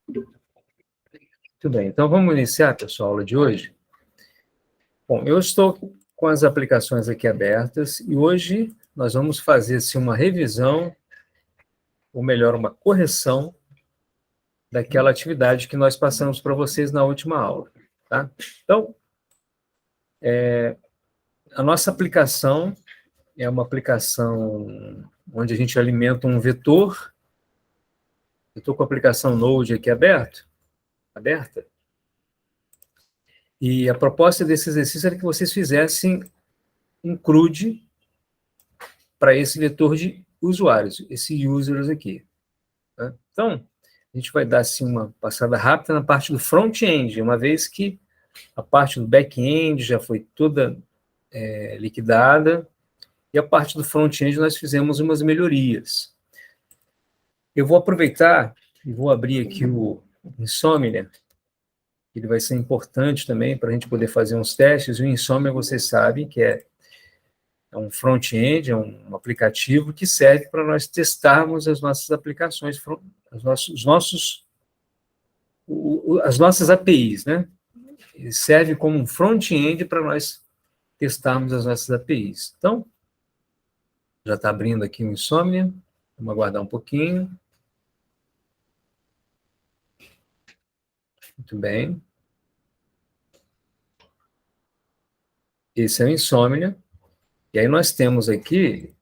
Muito bem, então vamos iniciar, pessoal, a aula de hoje. Bom, eu estou com as aplicações aqui abertas e hoje nós vamos fazer assim, uma revisão, ou melhor, uma correção daquela atividade que nós passamos para vocês na última aula. Tá? Então, a nossa aplicação é uma aplicação onde a gente alimenta um vetor. Eu estou com a aplicação Node aqui aberta. E a proposta desse exercício era que vocês fizessem um CRUD para esse vetor de usuários, esse users aqui. Tá? Então, a gente vai dar assim, uma passada rápida na parte do front-end, uma vez que a parte do back-end já foi toda liquidada, e a parte do front-end nós fizemos umas melhorias. Eu vou aproveitar e vou abrir aqui o Insomnia, ele vai ser importante também para a gente poder fazer uns testes. O Insomnia, vocês sabem que é um front-end, é um aplicativo que serve para nós testarmos as nossas aplicações, as nossas APIs, né? Ele serve como um front-end para nós testarmos as nossas APIs. Então, já está abrindo aqui o Insomnia, vamos aguardar um pouquinho. Muito bem. Esse é o Insomnia. E aí nós temos aqui,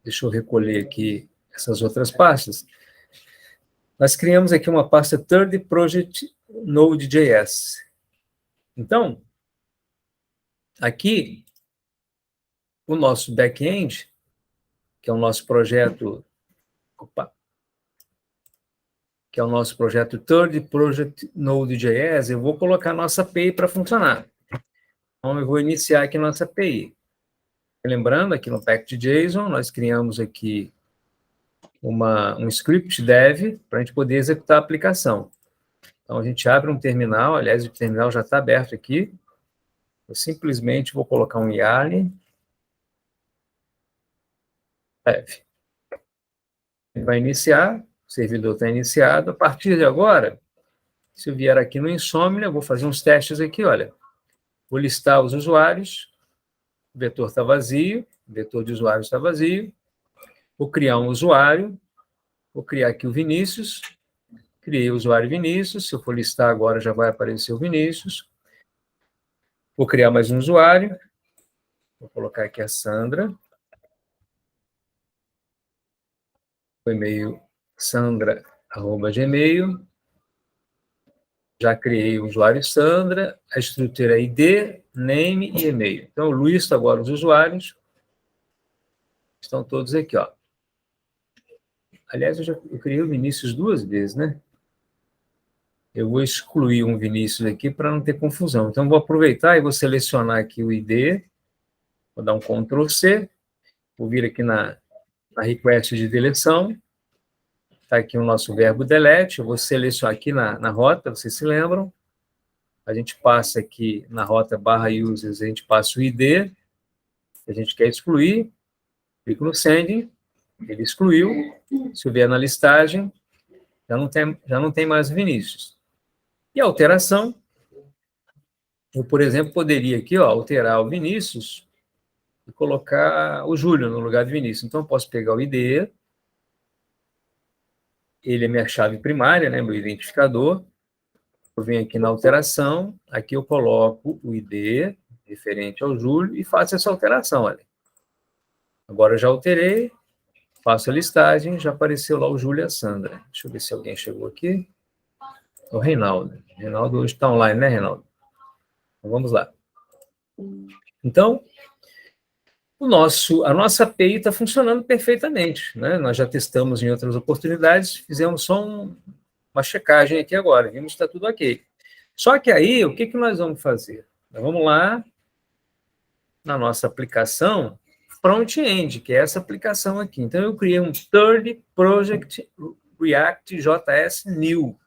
deixa eu recolher aqui essas outras pastas. Nós criamos aqui uma pasta Third Project Node.js. Então, aqui, o nosso back-end, que é o nosso projeto, que é o nosso projeto Third Project Node.js, eu vou colocar a nossa API para funcionar. Então, eu vou iniciar aqui a nossa API. Lembrando, aqui no package.json, nós criamos aqui um script dev para a gente poder executar a aplicação. Então, a gente abre um terminal, aliás, o terminal já está aberto aqui. Eu simplesmente vou colocar um YARN dev. Ele vai iniciar, o servidor está iniciado. A partir de agora, se eu vier aqui no Insomnia, eu vou fazer uns testes aqui, olha. Vou listar os usuários, o vetor está vazio, o vetor de usuários está vazio. Vou criar um usuário, vou criar aqui o Vinícius, criei o usuário Vinícius, se eu for listar agora já vai aparecer o Vinícius. Vou criar mais um usuário, vou colocar aqui a Sandra. O e-mail sandra@gmail. Já criei o usuário Sandra, a estrutura é ID, name e e-mail. Então, eu listo agora os usuários. Estão todos aqui, ó. Aliás, eu criei o Vinícius 2 vezes, né? Eu vou excluir um Vinícius aqui para não ter confusão. Então, vou aproveitar e vou selecionar aqui o ID. Vou dar um Ctrl C. Vou vir aqui na request de deleção. Está aqui o nosso verbo delete. Eu vou selecionar aqui na rota, vocês se lembram? A gente passa aqui na rota /users, a gente passa o ID, que a gente quer excluir. Clico no sending, ele excluiu. Se eu vier na listagem, já não tem mais o Vinícius. E a alteração, eu, por exemplo, poderia aqui, ó, alterar o Vinícius e colocar o Júlio no lugar de Vinícius. Então, eu posso pegar o ID, ele é minha chave primária, né, meu identificador. Eu venho aqui na alteração, aqui eu coloco o ID referente ao Júlio e faço essa alteração, olha. Agora eu já alterei, faço a listagem, já apareceu lá o Júlio e a Sandra. Deixa eu ver se alguém chegou aqui. O Reinaldo. Reinaldo hoje está online, né, Reinaldo? Então, vamos lá. Então, a nossa API está funcionando perfeitamente, né? Nós já testamos em outras oportunidades, fizemos só uma checagem aqui agora, vimos que está tudo ok. Só que aí, o que nós vamos fazer? Nós vamos lá na nossa aplicação front-end, que é essa aplicação aqui. Então, eu criei um Third Project React JS New,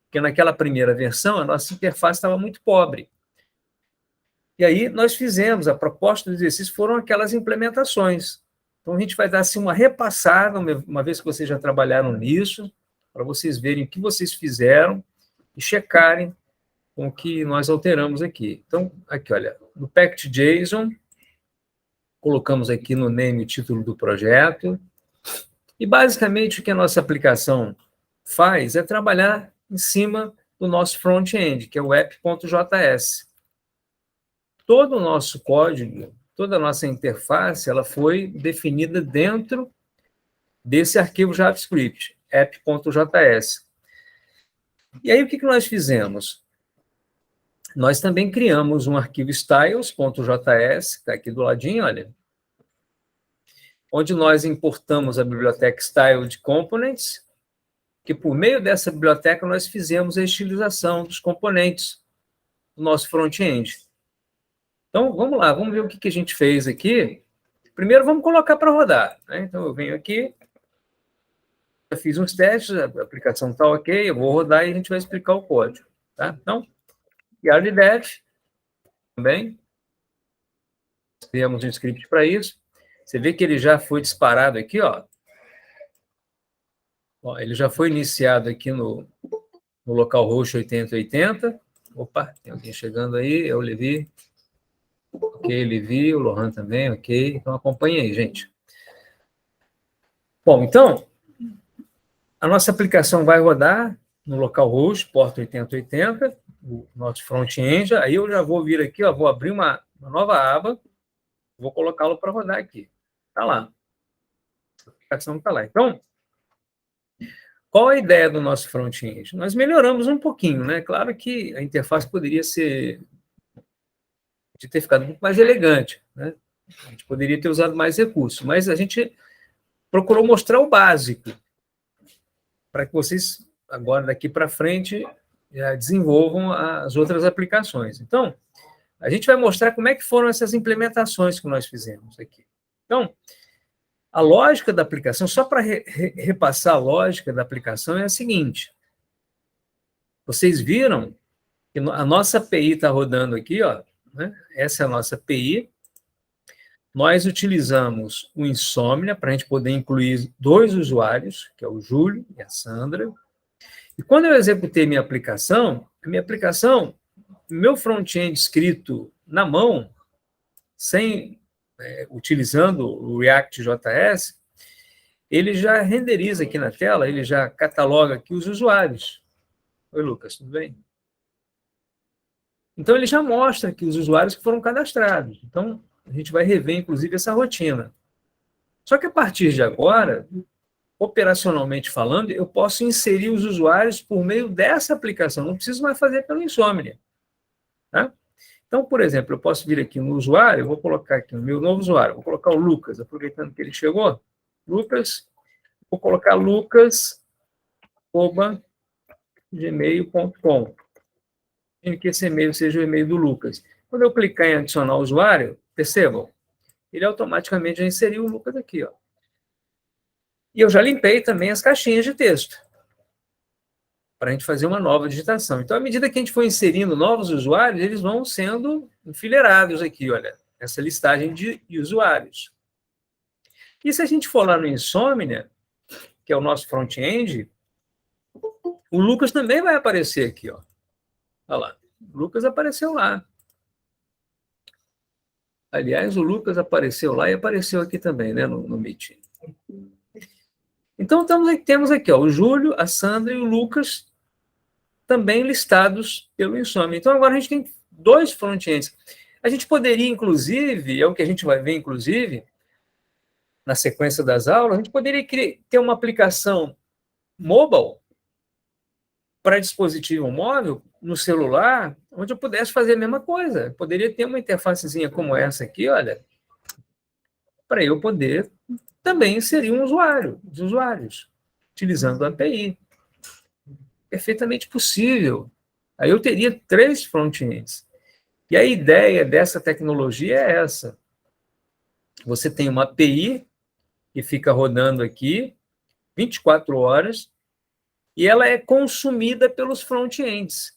porque naquela primeira versão, a nossa interface estava muito pobre. E aí, nós fizemos, a proposta do exercício foram aquelas implementações. Então, a gente vai dar assim, uma repassada, uma vez que vocês já trabalharam nisso, para vocês verem o que vocês fizeram e checarem com o que nós alteramos aqui. Então, aqui, olha, no packed.json, colocamos aqui no name o título do projeto, e basicamente o que a nossa aplicação faz é trabalhar em cima do nosso front-end, que é o app.js. Todo o nosso código, toda a nossa interface, ela foi definida dentro desse arquivo JavaScript, app.js. E aí, o que nós fizemos? Nós também criamos um arquivo styles.js, que está aqui do ladinho, olha, onde nós importamos a biblioteca styled components, que por meio dessa biblioteca nós fizemos a estilização dos componentes do nosso front-end. Então, vamos lá, vamos ver o que a gente fez aqui. Primeiro, vamos colocar para rodar, né? Então, eu venho aqui, eu fiz uns testes, a aplicação está ok, eu vou rodar e a gente vai explicar o código. Tá? Então, yard também. Criamos um script para isso. Você vê que ele já foi disparado aqui, ó. Ó, ele já foi iniciado aqui no localhost 8080. Opa, tem alguém chegando aí, é o Levi. Ok, Levi, o Lohan também, ok. Então, acompanhe aí, gente. Bom, então, a nossa aplicação vai rodar no localhost, porta 8080, o nosso front-end. Aí eu já vou vir aqui, ó, vou abrir uma nova aba, vou colocá-lo para rodar aqui. Está lá. A aplicação está lá. Então, qual a ideia do nosso front-end? Nós melhoramos um pouquinho, né? Claro que a interface poderia ter ficado muito mais elegante, né? A gente poderia ter usado mais recursos, mas a gente procurou mostrar o básico, para que vocês, agora, daqui para frente, desenvolvam as outras aplicações. Então, a gente vai mostrar como é que foram essas implementações que nós fizemos aqui. Então, a lógica da aplicação, só para repassar a lógica da aplicação, é a seguinte. Vocês viram que a nossa API está rodando aqui, ó, né? Essa é a nossa API. Nós utilizamos o Insomnia para a gente poder incluir 2 usuários, que é o Júlio e a Sandra. E quando eu executei minha aplicação, meu front-end escrito na mão, utilizando o React.js, ele já renderiza aqui na tela, ele já cataloga aqui os usuários. Oi, Lucas, tudo bem? Então, ele já mostra aqui os usuários que foram cadastrados. Então, a gente vai rever, inclusive, essa rotina. Só que, a partir de agora, operacionalmente falando, eu posso inserir os usuários por meio dessa aplicação. Não preciso mais fazer pelo Insomnia. Tá? Então, por exemplo, eu posso vir aqui no usuário, eu vou colocar aqui o meu novo usuário, vou colocar o Lucas, aproveitando que ele chegou. Lucas, vou colocar lucas@gmail.com. Que esse e-mail seja o e-mail do Lucas. Quando eu clicar em adicionar o usuário, percebam, ele automaticamente já inseriu o Lucas aqui, ó. E eu já limpei também as caixinhas de texto, para a gente fazer uma nova digitação. Então, à medida que a gente for inserindo novos usuários, eles vão sendo enfileirados aqui, olha, essa listagem de usuários. E se a gente for lá no Insomnia, que é o nosso front-end, o Lucas também vai aparecer aqui, ó. Olha lá, o Lucas apareceu lá. Aliás, o Lucas apareceu lá e apareceu aqui também, né, no Meet. Então, temos aqui, ó, o Júlio, a Sandra e o Lucas também listados pelo Insomnia. Então, agora a gente tem 2 front-ends. A gente poderia, inclusive, é o que a gente vai ver, inclusive, na sequência das aulas, a gente poderia ter uma aplicação mobile para dispositivo móvel, no celular, onde eu pudesse fazer a mesma coisa. Eu poderia ter uma interfacezinha como essa aqui, olha, para eu poder também inserir os usuários, utilizando a API. Perfeitamente possível. Aí eu teria 3 front-ends. E a ideia dessa tecnologia é essa. Você tem uma API que fica rodando aqui 24 horas e ela é consumida pelos front-ends.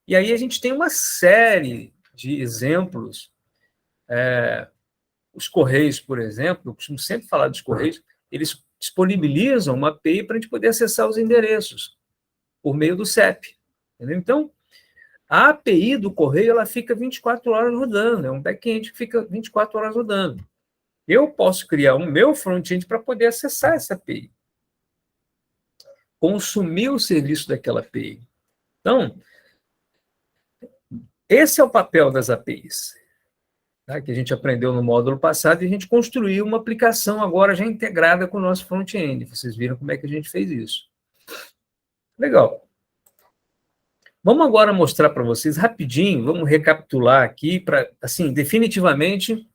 E aí a gente tem uma série de exemplos. Os Correios, por exemplo, eu costumo sempre falar dos Correios, eles disponibilizam uma API para a gente poder acessar os endereços por meio do CEP. Entendeu? Então, a API do correio ela fica 24 horas rodando, é um back-end que fica 24 horas rodando. Eu posso criar um meu front-end para poder acessar essa API, consumir o serviço daquela API. Então, esse é o papel das APIs, tá? Que a gente aprendeu no módulo passado e a gente construiu uma aplicação agora já integrada com o nosso front-end. Vocês viram como é que a gente fez isso. Legal. Vamos agora mostrar para vocês rapidinho, vamos recapitular aqui para, assim, definitivamente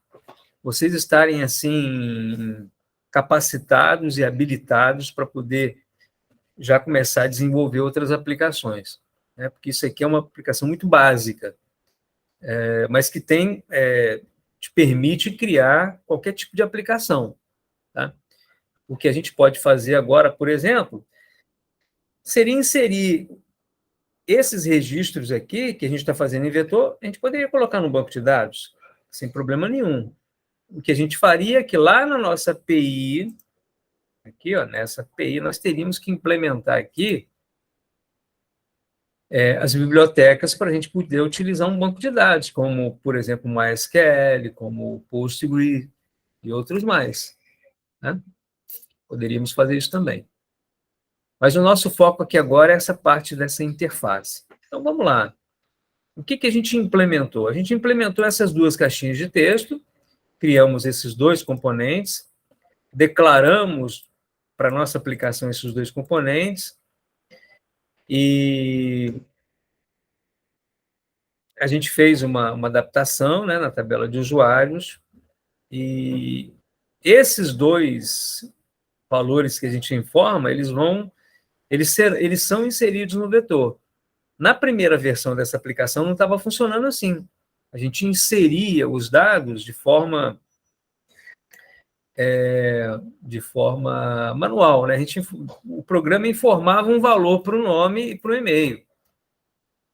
vocês estarem assim capacitados e habilitados para poder já começar a desenvolver outras aplicações, né? Porque isso aqui é uma aplicação muito básica, mas que te permite criar qualquer tipo de aplicação, tá? O que a gente pode fazer agora, por exemplo, seria inserir esses registros aqui, que a gente está fazendo em vetor, a gente poderia colocar no banco de dados, sem problema nenhum. O que a gente faria é que lá na nossa API, aqui, ó, nessa API, nós teríamos que implementar aqui as bibliotecas para a gente poder utilizar um banco de dados, como, por exemplo, o MySQL, como o Postgre e outros mais, né? Poderíamos fazer isso também. Mas o nosso foco aqui agora é essa parte dessa interface. Então, vamos lá. O que a gente implementou? A gente implementou essas duas caixinhas de texto, criamos esses dois componentes, declaramos para a nossa aplicação esses dois componentes, e a gente fez uma adaptação, né, na tabela de usuários, e esses dois valores que a gente informa, eles são inseridos no vetor. Na primeira versão dessa aplicação não estava funcionando assim. A gente inseria os dados de forma manual, né? O programa informava um valor para o nome e para o e-mail.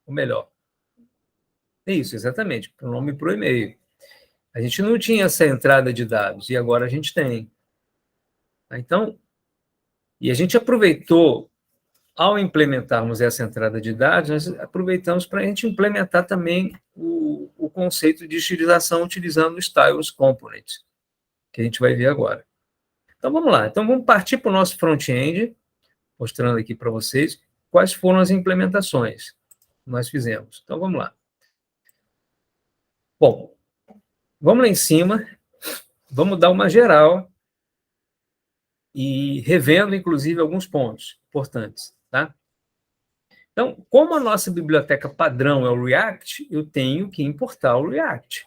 Ou melhor, é isso, exatamente, para o nome e para o e-mail. A gente não tinha essa entrada de dados, e agora a gente tem. Então, e a gente aproveitou, ao implementarmos essa entrada de dados, nós aproveitamos para a gente implementar também o conceito de estilização utilizando o Styles Component, que a gente vai ver agora. Então, vamos lá. Então, vamos partir para o nosso front-end, mostrando aqui para vocês quais foram as implementações que nós fizemos. Então, vamos lá. Bom, vamos lá em cima, vamos dar uma geral e revendo, inclusive, alguns pontos importantes, tá? Então, como a nossa biblioteca padrão é o React, eu tenho que importar o React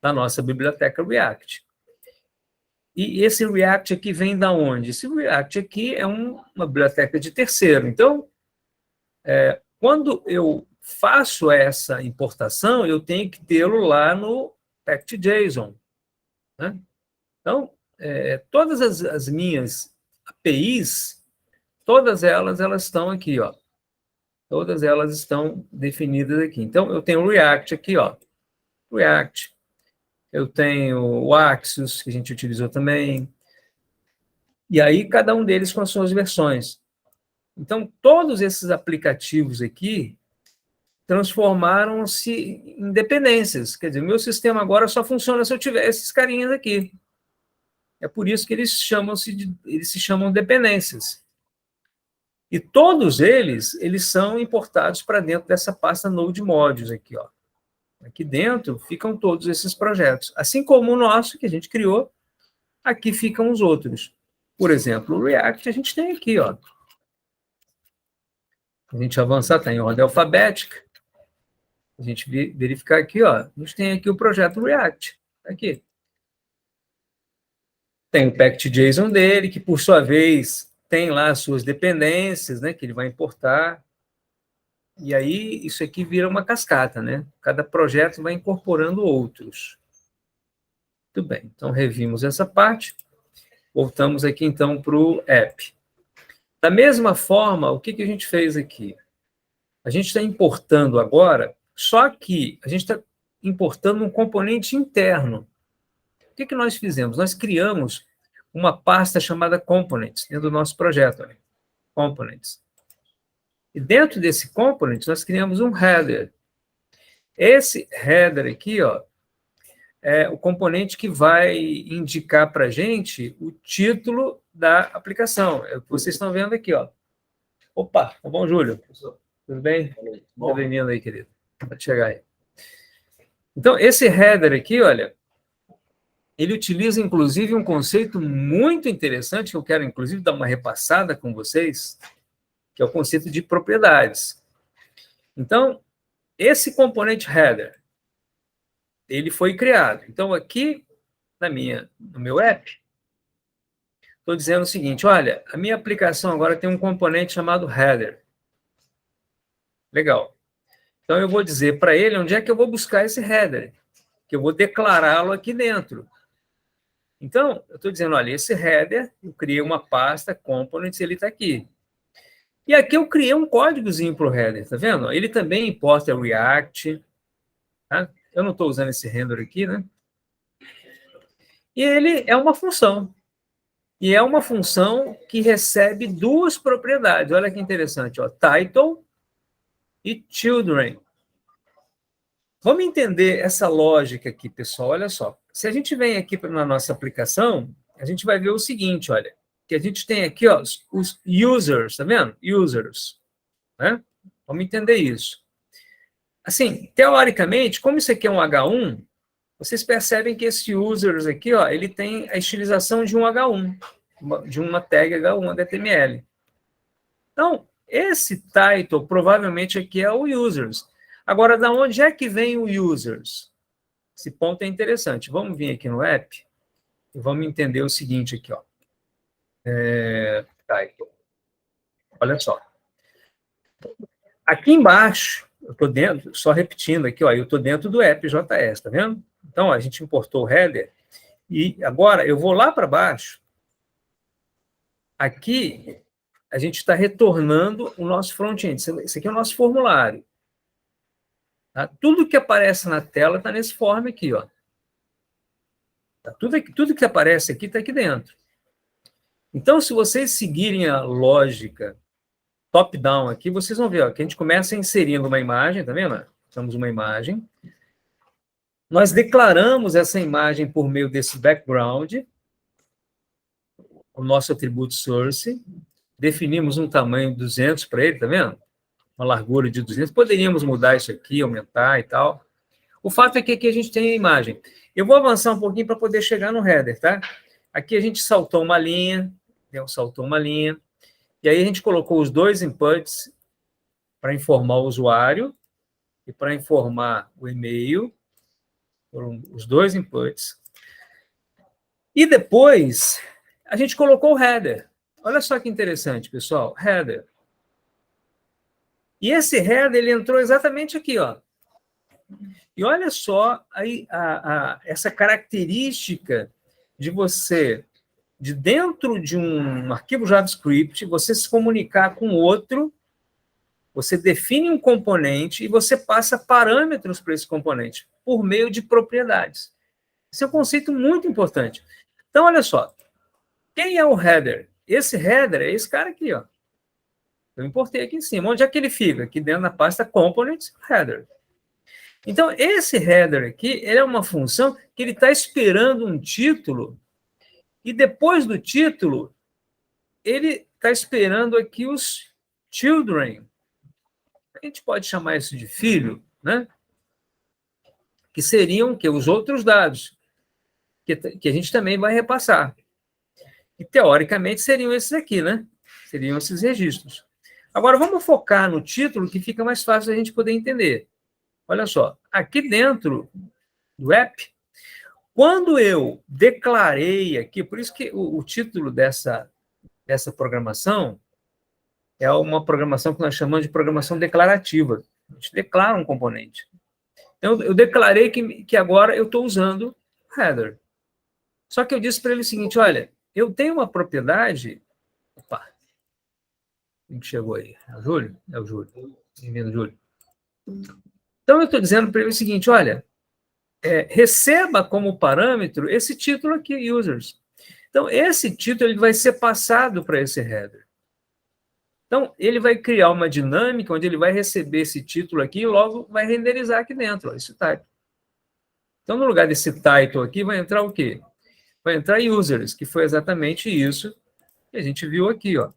da nossa biblioteca React. E esse React aqui vem da onde? Esse React aqui é uma biblioteca de terceiro. Então, quando eu faço essa importação, eu tenho que tê-lo lá no packed.json, né? Então, todas as minhas APIs, todas elas estão aqui, ó. Todas elas estão definidas aqui. Então, eu tenho o React aqui, ó. React. Eu tenho o Axios, que a gente utilizou também. E aí, cada um deles com as suas versões. Então, todos esses aplicativos aqui transformaram-se em dependências. Quer dizer, o meu sistema agora só funciona se eu tiver esses carinhas aqui. É por isso que eles se chamam dependências. E todos eles são importados para dentro dessa pasta Node Modules aqui, ó. Aqui dentro ficam todos esses projetos. Assim como o nosso, que a gente criou, aqui ficam os outros. Por exemplo, o React a gente tem aqui, ó. A gente avançar, está em ordem alfabética. A gente verificar aqui, ó. A gente tem aqui o projeto React. Aqui. Tem o packed.json dele, que por sua vez tem lá as suas dependências, né, que ele vai importar. E aí isso aqui vira uma cascata, né? Cada projeto vai incorporando outros. Muito bem, então revimos essa parte. Voltamos aqui então para o app. Da mesma forma, o que a gente fez aqui? A gente está importando agora, só que a gente está importando um componente interno. O que nós fizemos? Nós criamos uma pasta chamada Components, dentro do nosso projeto. Olha. Components. E dentro desse Components, nós criamos um header. Esse header aqui, ó, é o componente que vai indicar para a gente o título da aplicação. É o que vocês estão vendo aqui, ó. Opa, tá bom, Júlio? Tudo bem? Seja bem-vindo aí, querido. Pode chegar aí. Então, esse header aqui, olha, ele utiliza, inclusive, um conceito muito interessante, que eu quero, inclusive, dar uma repassada com vocês, que é o conceito de propriedades. Então, esse componente header, ele foi criado. Então, aqui no meu app, estou dizendo o seguinte, olha, a minha aplicação agora tem um componente chamado header. Legal. Então, eu vou dizer para ele onde é que eu vou buscar esse header, que eu vou declará-lo aqui dentro. Então, eu estou dizendo, olha, esse header, eu criei uma pasta, components, ele está aqui. E aqui eu criei um códigozinho para o header, tá vendo? Ele também importa React, tá? Eu não estou usando esse render aqui, né? E ele é uma função. E é uma função que recebe duas propriedades. Olha que interessante, ó, title e children. Vamos entender essa lógica aqui, pessoal. Olha só. Se a gente vem aqui na nossa aplicação, a gente vai ver o seguinte, olha, que a gente tem aqui, ó, os users, tá vendo? Users, né? Vamos entender isso. Assim, teoricamente, como isso aqui é um H1, vocês percebem que esse users aqui, ó, ele tem a estilização de um H1, de uma tag H1 HTML. Então, esse title provavelmente aqui é o users. Agora, da onde é que vem o users? Esse ponto é interessante. Vamos vir aqui no app e vamos entender o seguinte aqui, ó. Title. Olha só. Aqui embaixo, eu estou dentro, só repetindo aqui, ó, eu estou dentro do app.js, tá vendo? Então, ó, a gente importou o header e agora eu vou lá para baixo. Aqui, a gente está retornando o nosso front-end. Esse aqui é o nosso formulário. Tá? Tudo que aparece na tela está nesse form aqui, ó. Tá? Tudo que aparece aqui está aqui dentro. Então, se vocês seguirem a lógica top-down aqui, vocês vão ver ó, que a gente começa inserindo uma imagem, tá vendo? Temos uma imagem. Nós declaramos essa imagem por meio desse background, o nosso atributo source, definimos um tamanho de 200 para ele, tá vendo? Uma largura de 200. Poderíamos mudar isso aqui, aumentar e tal. O fato é que aqui a gente tem a imagem. Eu vou avançar um pouquinho para poder chegar no header, tá? Aqui a gente saltou uma linha, saltou uma linha, e aí a gente colocou os dois inputs para informar o usuário e para informar o e-mail, foram os dois inputs. E depois a gente colocou o header. Olha só que interessante, pessoal, header. E esse header, ele entrou exatamente aqui, ó. E olha só aí essa característica de você, de dentro de um arquivo JavaScript, você se comunicar com outro, você define um componente e você passa parâmetros para esse componente, por meio de propriedades. Esse é um conceito muito importante. Então, olha só, quem é o header? Esse header é esse cara aqui, ó. Eu importei aqui em cima. Onde é que ele fica? Aqui dentro da pasta Components, header. Então, esse header aqui, ele é uma função que ele está esperando um título e depois do título, ele está esperando aqui os children. A gente pode chamar isso de filho, né? Que seriam que os outros dados que a gente também vai repassar. E, teoricamente, seriam esses aqui, né? Seriam esses registros. Agora, vamos focar no título, que fica mais fácil a gente poder entender. Olha só, aqui dentro do app, quando eu declarei aqui, por isso que o título dessa programação é uma programação que nós chamamos de programação declarativa. A gente declara um componente. Então, eu declarei que agora eu estou usando header. Só que eu disse para ele o seguinte, olha, eu tenho uma propriedade... Opa! Quem chegou aí? É o Júlio? É o Júlio. Bem-vindo, Júlio. Então, eu estou dizendo para ele o seguinte, olha, receba como parâmetro esse título aqui, users. Então, esse título ele vai ser passado para esse header. Então, ele vai criar uma dinâmica onde ele vai receber esse título aqui e logo vai renderizar aqui dentro, ó, esse title. Então, no lugar desse title aqui, vai entrar o quê? Vai entrar users, que foi exatamente isso que a gente viu aqui, ó.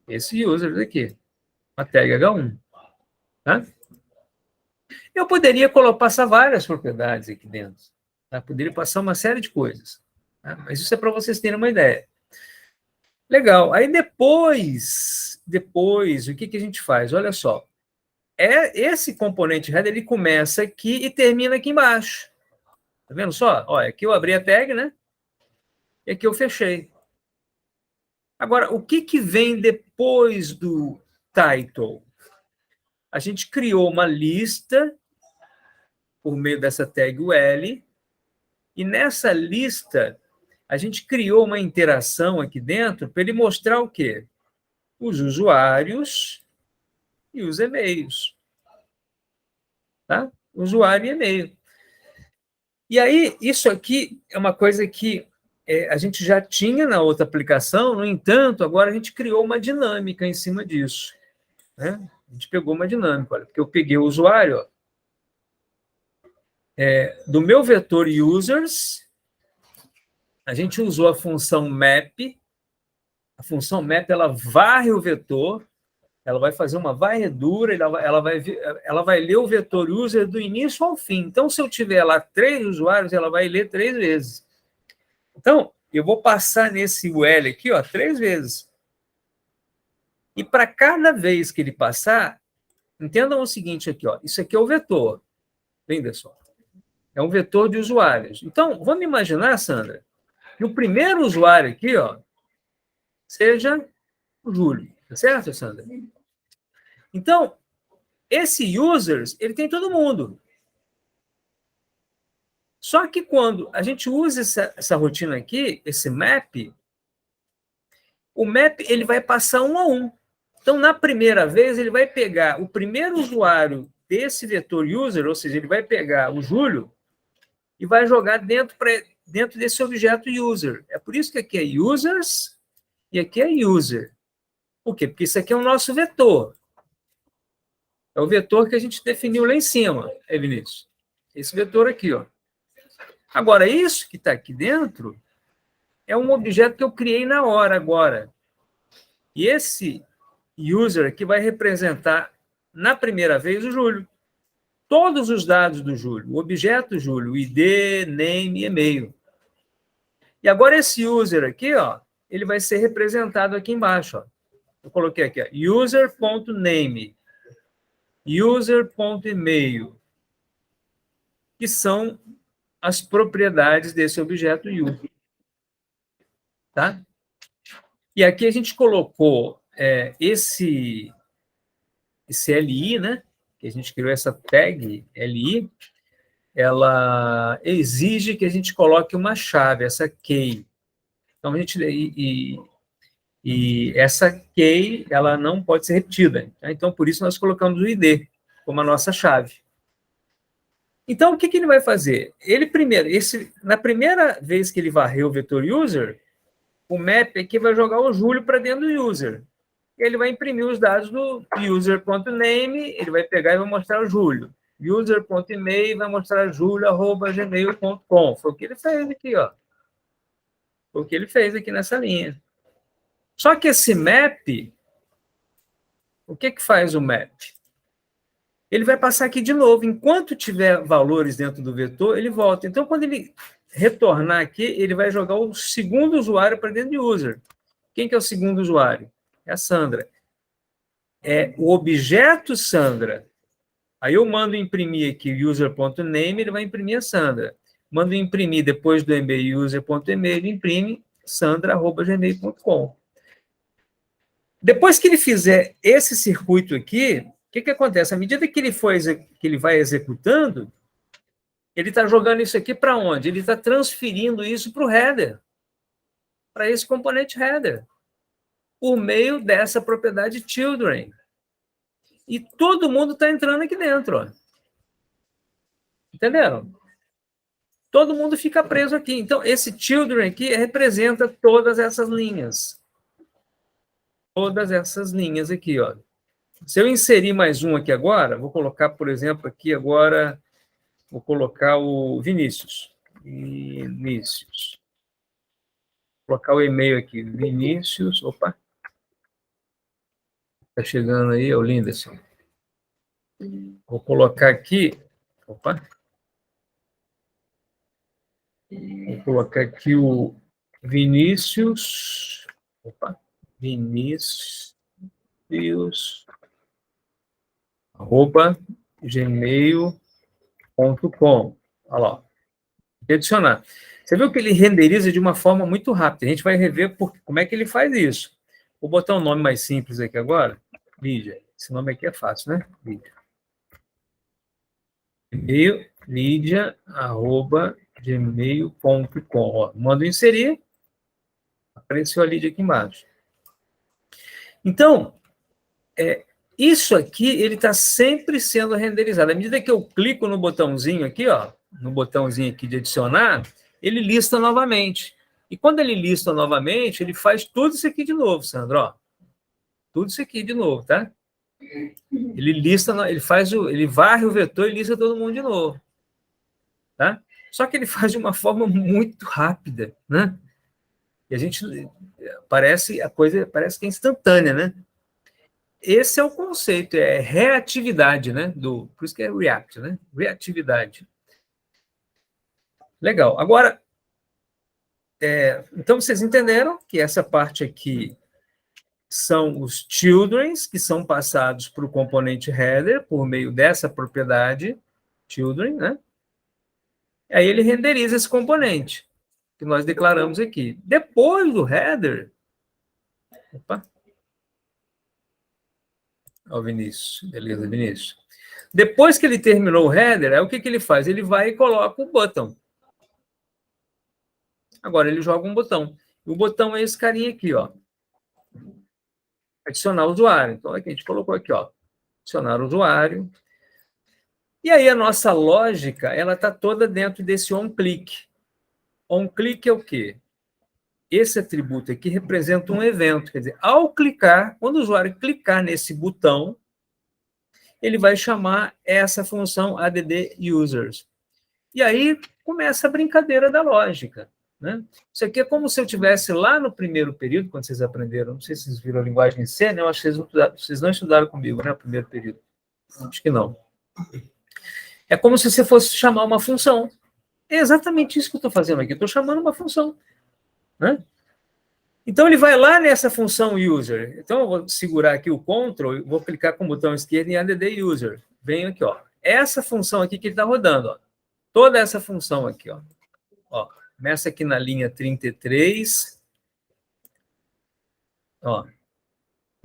Esse users aqui, a tag H1. Tá? Eu poderia passar várias propriedades aqui dentro. Tá? Poderia passar uma série de coisas. Tá? Mas isso é para vocês terem uma ideia. Legal. Aí depois, o que a gente faz? Olha só. Esse componente header, ele começa aqui e termina aqui embaixo. Tá vendo só? Olha, aqui eu abri a tag, né? E aqui eu fechei. Agora, o que vem depois do title? A gente criou uma lista por meio dessa tag UL, e nessa lista a gente criou uma interação aqui dentro para ele mostrar o quê? Os usuários e os e-mails. Tá? Usuário e e-mail. E aí, isso aqui é uma coisa que a gente já tinha na outra aplicação, no entanto, agora a gente criou uma dinâmica em cima disso. Né? A gente pegou uma dinâmica, olha, porque eu peguei o usuário, ó, do meu vetor users, a gente usou a função map. A função map, ela varre o vetor, ela vai fazer uma varredura, ela vai ler o vetor user do início ao fim. Então, se eu tiver lá 3 usuários, ela vai ler 3 vezes. Então, eu vou passar nesse UL aqui, ó, 3 vezes. E para cada vez que ele passar, entendam o seguinte aqui, ó, isso aqui é o vetor. Vem, pessoal. É um vetor de usuários. Então, vamos imaginar, Sandra, que o primeiro usuário aqui, ó, seja o Júlio. Tá certo, Sandra? Então, esse users, ele tem todo mundo. Só que quando a gente usa essa rotina aqui, esse map, o map ele vai passar um a um. Então, na primeira vez, ele vai pegar o primeiro usuário desse vetor user, ou seja, ele vai pegar o Júlio e vai jogar dentro desse objeto user. É por isso que aqui é users e aqui é user. Por quê? Porque isso aqui é o nosso vetor. É o vetor que a gente definiu lá em cima, Vinícius. Esse vetor aqui, ó. Agora, isso que está aqui dentro é um objeto que eu criei na hora agora. E esse user aqui vai representar, na primeira vez, o Júlio. Todos os dados do Júlio. O objeto Júlio, ID, name e e-mail. E agora esse user aqui, ó, ele vai ser representado aqui embaixo. Ó. Eu coloquei aqui, ó, user.name, user.email, que são as propriedades desse objeto user. Tá? E aqui a gente colocou esse LI, né? Que a gente criou essa tag LI, ela exige que a gente coloque uma chave, essa key. Então, a gente... E essa key, ela não pode ser repetida. Tá? Então, por isso, nós colocamos o ID como a nossa chave. Então, o que ele vai fazer? Ele primeiro, na primeira vez que ele varreu o vetor user, o map aqui vai jogar o Júlio para dentro do user. Ele vai imprimir os dados do user.name, ele vai pegar e vai mostrar o Júlio. User.email vai mostrar julio@gmail.com. Foi o que ele fez aqui, ó. Foi o que ele fez aqui nessa linha. Só que esse map, o que faz o map? Ele vai passar aqui de novo. Enquanto tiver valores dentro do vetor, ele volta. Então, quando ele retornar aqui, ele vai jogar o segundo usuário para dentro do user. Quem que é o segundo usuário? É a Sandra. É o objeto Sandra. Aí eu mando imprimir aqui user.name, ele vai imprimir a Sandra. Mando imprimir depois do e-mail user.email, ele imprime sandra@gmail.com. Depois que ele fizer esse circuito aqui, o que acontece? À medida que ele vai executando, ele está jogando isso aqui para onde? Ele está transferindo isso para o header, para esse componente header, por meio dessa propriedade children. E todo mundo está entrando aqui dentro. Ó. Entenderam? todo mundo fica preso aqui. Então, esse children aqui representa todas essas linhas. Todas essas linhas aqui, ó. Se eu inserir mais um aqui agora, vou colocar, por exemplo, aqui agora, vou colocar o Vinícius. Vinícius. Vou colocar o e-mail aqui, Vinícius, opa. Está chegando aí, é o Linderson. Vou colocar aqui, opa. Vou colocar aqui o Vinícius, opa, Vinícius, @gmail.com. Olha lá. Adicionar. Você viu que ele renderiza de uma forma muito rápida. A gente vai rever como é que ele faz isso. Vou botar um nome mais simples aqui agora. Lídia. Esse nome aqui é fácil, né? Lídia. E-mail, Lídia@gmail.com. Mando inserir. Apareceu a Lídia aqui embaixo. Então, isso aqui, ele está sempre sendo renderizado. À medida que eu clico no botãozinho aqui, ó, no botãozinho aqui de adicionar, ele lista novamente. E quando ele lista novamente, ele faz tudo isso aqui de novo, Sandro, ó. Tudo isso aqui de novo, tá? Ele lista, ele varre o vetor e lista todo mundo de novo. Tá? Só que ele faz de uma forma muito rápida, né? E a gente parece que é instantânea, né? Esse é o conceito, é reatividade, né? Por isso que é React, né? Reatividade. Legal. Agora, então vocês entenderam que essa parte aqui são os childrens, que são passados para o componente header por meio dessa propriedade children, né? Aí ele renderiza esse componente que nós declaramos aqui. Depois do header, opa, ó, Vinícius, beleza, Vinícius. Depois que ele terminou o header, aí o que ele faz? Ele vai e coloca o button. Agora ele joga um botão. O botão é esse carinha aqui, ó. Adicionar usuário. Então aqui a gente colocou aqui, ó. Adicionar usuário. E aí a nossa lógica, ela está toda dentro desse onClick. OnClick é o quê? Esse atributo aqui representa um evento. Quer dizer, ao clicar, quando o usuário clicar nesse botão, ele vai chamar essa função add_users. E aí começa a brincadeira da lógica. Né? Isso aqui é como se eu tivesse lá no primeiro período, quando vocês aprenderam, não sei se vocês viram a linguagem C, né? Eu acho que vocês não estudaram comigo, né? O primeiro período. Acho que não. É como se você fosse chamar uma função. É exatamente isso que eu estou fazendo aqui. Eu estou chamando uma função. Né? Então, ele vai lá nessa função user. Então, eu vou segurar aqui o Ctrl, vou clicar com o botão esquerdo em add_user. Venho aqui, ó. Essa função aqui que ele está rodando, ó. Toda essa função aqui, ó. Ó. Começa aqui na linha 33. Ó.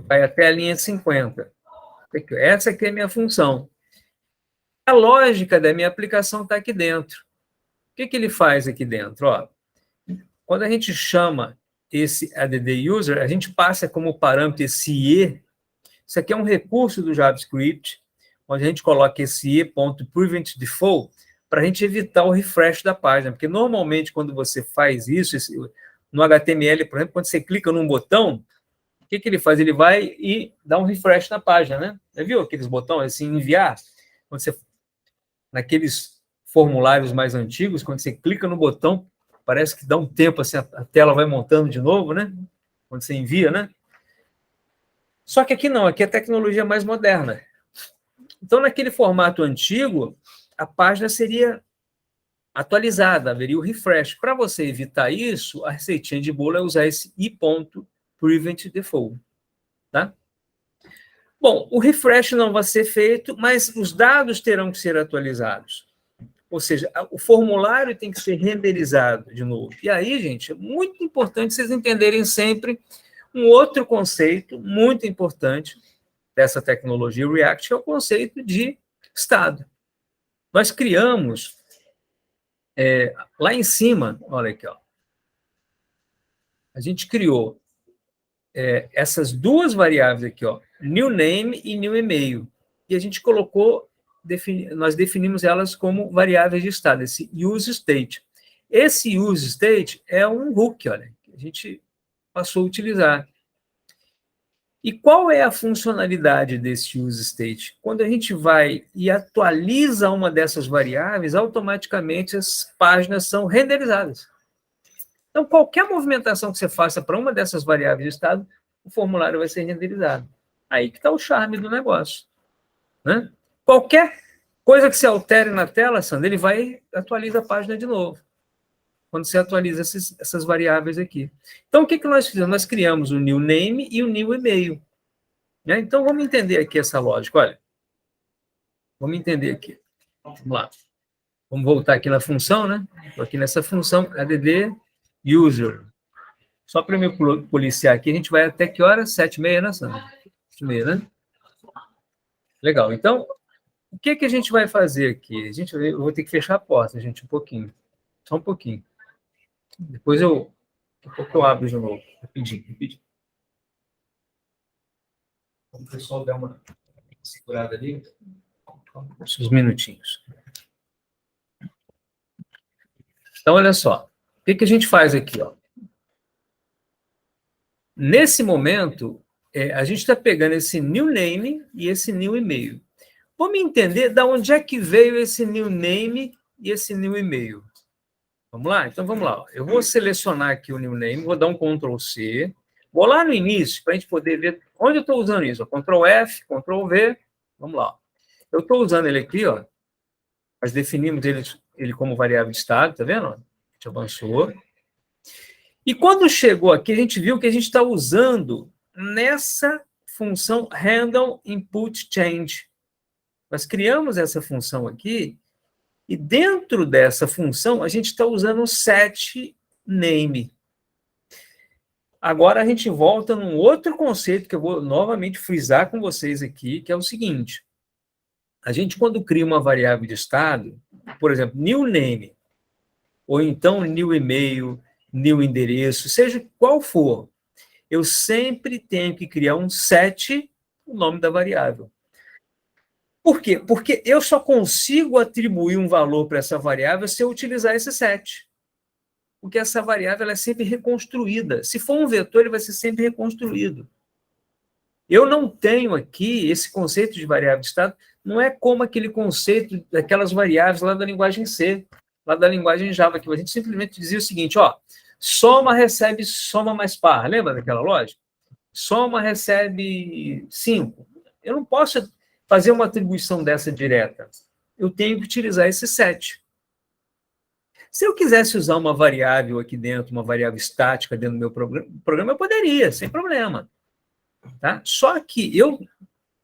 Vai até a linha 50. Essa aqui é a minha função. A lógica da minha aplicação está aqui dentro. O que ele faz aqui dentro? Ó, quando a gente chama esse add_user, a gente passa como parâmetro esse e. Isso aqui é um recurso do JavaScript, onde a gente coloca esse e.preventDefault para a gente evitar o refresh da página. Porque, normalmente, quando você faz isso, no HTML, por exemplo, quando você clica num botão, o que ele faz? Ele vai e dá um refresh na página, né? Já viu aqueles botões, assim, enviar? Quando você, naqueles formulários mais antigos, quando você clica no botão, parece que dá um tempo, assim, a tela vai montando de novo, né? Quando você envia, né? Só que aqui não, aqui é tecnologia mais moderna. Então, naquele formato antigo, a página seria atualizada, haveria o refresh. Para você evitar isso, a receitinha de bolo é usar esse i.preventDefault. Tá? Bom, o refresh não vai ser feito, mas os dados terão que ser atualizados. Ou seja, o formulário tem que ser renderizado de novo. E aí, gente, é muito importante vocês entenderem sempre um outro conceito muito importante dessa tecnologia React, que é o conceito de estado. Nós criamos, lá em cima, olha aqui, ó, a gente criou essas duas variáveis aqui, ó, new name e new email. E a gente colocou nós definimos elas como variáveis de estado, esse use state. Esse use state é um hook, olha, que a gente passou a utilizar. E qual é a funcionalidade desse use state? Quando a gente vai e atualiza uma dessas variáveis, automaticamente as páginas são renderizadas. Então, qualquer movimentação que você faça para uma dessas variáveis de estado, o formulário vai ser renderizado. Aí que está o charme do negócio, né? Qualquer coisa que você altere na tela, Sandra, ele vai e atualiza a página de novo, quando você atualiza essas variáveis aqui. Então, o que nós fizemos? Nós criamos o new name e o new e-mail. Né? Então, vamos entender aqui essa lógica. Olha, vamos entender aqui. Vamos lá. Vamos voltar aqui na função, né? Estou aqui nessa função add user. Só para me policiar aqui, a gente vai até que hora? 7h30, né, Sandra? 7h30, né? Legal. Então, o que a gente vai fazer aqui? Eu vou ter que fechar a porta, gente, um pouquinho. Só um pouquinho. Depois daqui a pouco eu abro de novo. Rapidinho. O pessoal der uma segurada ali. Uns minutinhos. Então, olha só. O que a gente faz aqui, ó? Nesse momento, a gente está pegando esse new name e esse new e-mail. Vamos entender de onde é que veio esse new name e esse new e-mail. Vamos lá? Então, vamos lá. Eu vou selecionar aqui o new name, vou dar um Ctrl+C. Vou lá no início, para a gente poder ver onde eu estou usando isso. Ctrl+F, Ctrl+V. Vamos lá. Eu estou usando ele aqui, ó. Nós definimos ele como variável de estado, tá vendo? A gente avançou. E quando chegou aqui, a gente viu que a gente está usando nessa função handle input change. Nós criamos essa função aqui, e dentro dessa função, a gente está usando o set name. Agora, a gente volta num outro conceito que eu vou novamente frisar com vocês aqui, que é o seguinte. A gente, quando cria uma variável de estado, por exemplo, new name, ou então new e-mail, new endereço, seja qual for, eu sempre tenho que criar um set, o nome da variável. Por quê? Porque eu só consigo atribuir um valor para essa variável se eu utilizar esse set. Porque essa variável ela é sempre reconstruída. Se for um vetor, ele vai ser sempre reconstruído. Eu não tenho aqui esse conceito de variável de estado, não é como aquele conceito daquelas variáveis lá da linguagem C, lá da linguagem Java, que a gente simplesmente dizia o seguinte, ó, soma recebe soma mais par. Lembra daquela lógica? Soma recebe 5. Eu não posso fazer uma atribuição dessa direta. Eu tenho que utilizar esse set. Se eu quisesse usar uma variável aqui dentro, uma variável estática dentro do meu programa, eu poderia, sem problema. Tá? Só que eu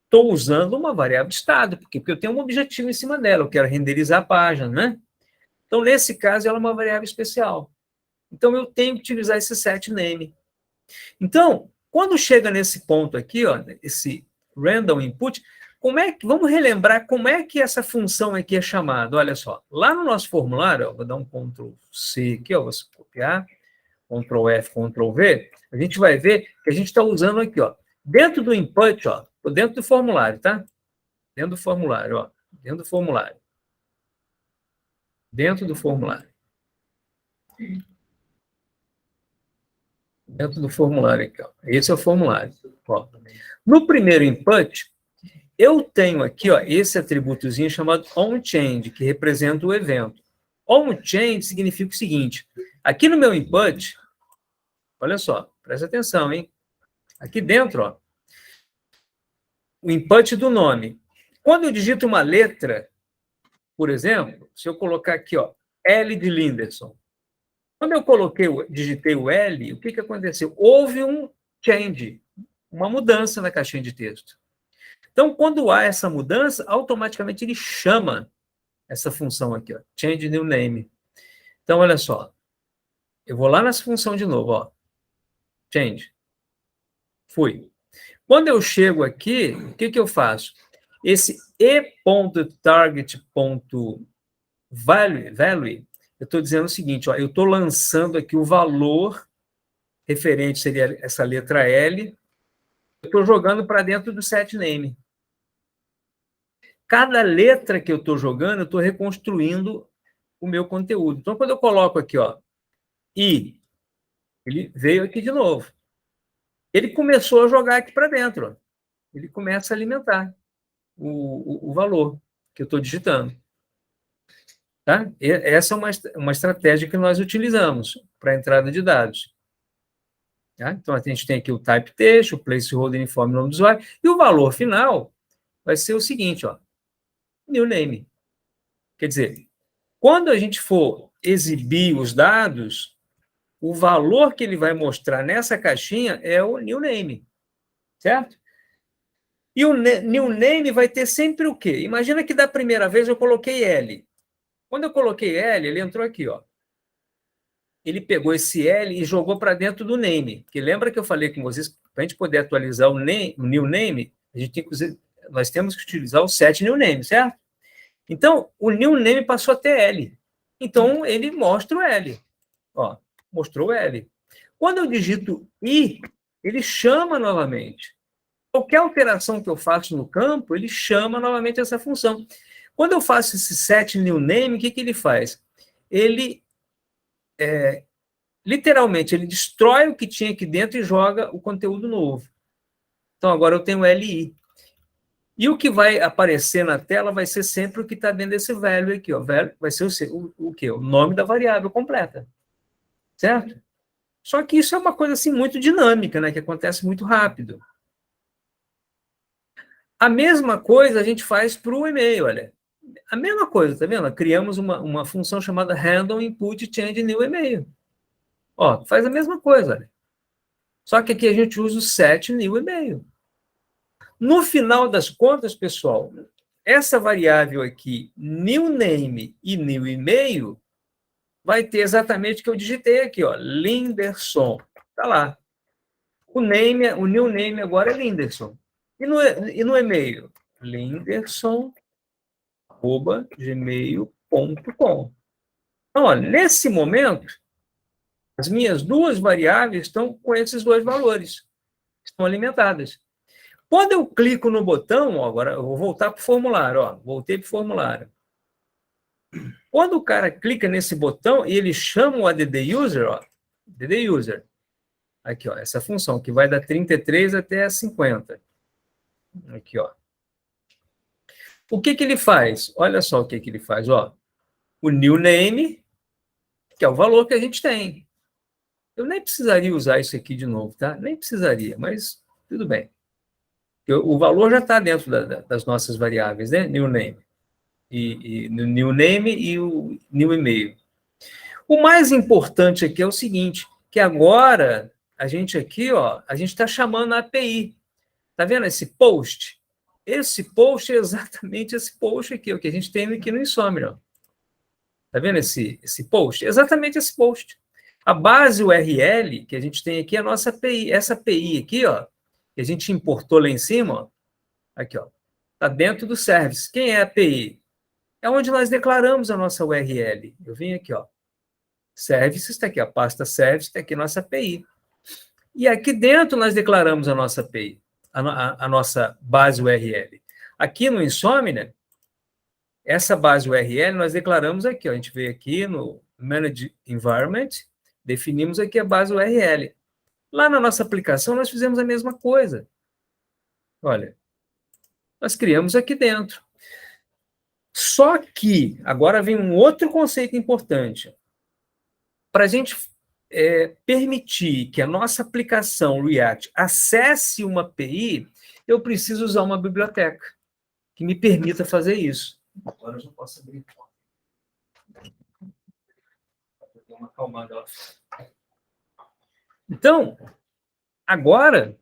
estou usando uma variável de estado, porque eu tenho um objetivo em cima dela, eu quero renderizar a página, né? Então, nesse caso, ela é uma variável especial. Então, eu tenho que utilizar esse set name. Então, quando chega nesse ponto aqui, ó, esse random input, vamos relembrar como é que essa função aqui é chamada. Olha só, lá no nosso formulário, ó, vou dar um Ctrl+C aqui, ó, vou copiar, Ctrl+F, Ctrl+V, a gente vai ver que a gente está usando aqui, ó, dentro do input, ó, dentro do formulário, tá? Dentro do formulário, ó, dentro do formulário. Dentro do formulário. Dentro do formulário aqui, ó. Esse é o formulário. Ó. No primeiro input, eu tenho aqui, ó, esse atributozinho chamado onChange, que representa o evento. OnChange significa o seguinte, aqui no meu input, olha só, presta atenção, hein? Aqui dentro, ó, o input do nome. Quando eu digito uma letra, por exemplo, se eu colocar aqui, ó, L de Linderson, quando eu digitei o L, o que aconteceu? Houve um change, uma mudança na caixinha de texto. Então, quando há essa mudança, automaticamente ele chama essa função aqui, ó, change new name. Então, olha só. Eu vou lá nessa função de novo, ó. Change. Fui. Quando eu chego aqui, o que eu faço? Esse e.target.value, eu estou dizendo o seguinte, ó, eu estou lançando aqui o valor referente, seria essa letra L, eu estou jogando para dentro do set name. cada letra que eu estou jogando, eu estou reconstruindo o meu conteúdo. Então, quando eu coloco aqui, ó, I, ele veio aqui de novo. Ele começou a jogar aqui para dentro. Ó. Ele começa a alimentar o valor que eu estou digitando. Tá? Essa é uma estratégia que nós utilizamos para a entrada de dados. Tá? Então, a gente tem aqui o type text, o placeholder informe o nome do usuário, e o valor final vai ser o seguinte, ó, new name. Quer dizer, quando a gente for exibir os dados, o valor que ele vai mostrar nessa caixinha é o new name, certo? E o new name vai ter sempre o quê? Imagina que da primeira vez eu coloquei L. Quando eu coloquei L, ele entrou aqui, ó. Ele pegou esse L e jogou para dentro do name. Porque lembra que eu falei com vocês, para a gente poder atualizar o new name, nós temos que utilizar o set new name, certo? Então, o new name passou a ter L. Então, ele mostra o L. Ó, mostrou o L. Quando eu digito I, ele chama novamente. Qualquer alteração que eu faço no campo, ele chama novamente essa função. Quando eu faço esse set new name, o que ele faz? Ele, literalmente, ele destrói o que tinha aqui dentro e joga o conteúdo novo. Então, agora eu tenho LI. E o que vai aparecer na tela vai ser sempre o que está dentro desse value aqui. Ó. Vai ser o quê? O nome da variável completa. Certo? Só que isso é uma coisa assim, muito dinâmica, né? Que acontece muito rápido. A mesma coisa a gente faz para o e-mail, olha. A mesma coisa, tá vendo? Criamos uma função chamada handle input change new e-mail. Ó, faz a mesma coisa, olha. Só que aqui a gente usa o set new e-mail. No final das contas, pessoal, essa variável aqui, new name e new e-mail, vai ter exatamente o que eu digitei aqui, ó, Linderson. Tá lá. O new name agora é Linderson. E no e-mail? linderson@gmail.com. Então, olha, nesse momento, as minhas duas variáveis estão com esses dois valores. Estão alimentadas. Quando eu clico no botão, ó, agora eu vou voltar para o formulário. Ó, voltei para o formulário. Quando o cara clica nesse botão e ele chama o add user, ó, add user, aqui, ó, essa função que vai da 33 até a 50. Aqui, ó. O que ele faz? Olha só o que ele faz. Ó. O new name, que é o valor que a gente tem. Eu nem precisaria usar isso aqui de novo, tá? Nem precisaria, mas tudo bem. O valor já está dentro das nossas variáveis, né? New name. No new name e o new e-mail. O mais importante aqui é o seguinte, que agora a gente aqui, ó, a gente está chamando a API. Tá vendo esse post? Esse post é exatamente esse post aqui, o que a gente tem aqui no Insomnia. Tá vendo esse post? Exatamente esse post. A base URL que a gente tem aqui é a nossa API. Essa API aqui, ó, que a gente importou lá em cima, ó, aqui, ó, tá dentro do service. Quem é a API? É onde nós declaramos a nossa URL. Eu vim aqui, ó, services, está aqui, a pasta service, está aqui a nossa API. E aqui dentro nós declaramos a nossa API, a nossa base URL. Aqui no Insomnia, essa base URL nós declaramos aqui, ó, a gente veio aqui no Manage Environment, definimos aqui a base URL. Lá na nossa aplicação nós fizemos a mesma coisa. Olha, nós criamos aqui dentro. Só que, agora vem um outro conceito importante. Para a gente permitir que a nossa aplicação React acesse uma API, eu preciso usar uma biblioteca que me permita fazer isso. Agora eu já posso abrir. Vou dar uma acalmada. Então, agora,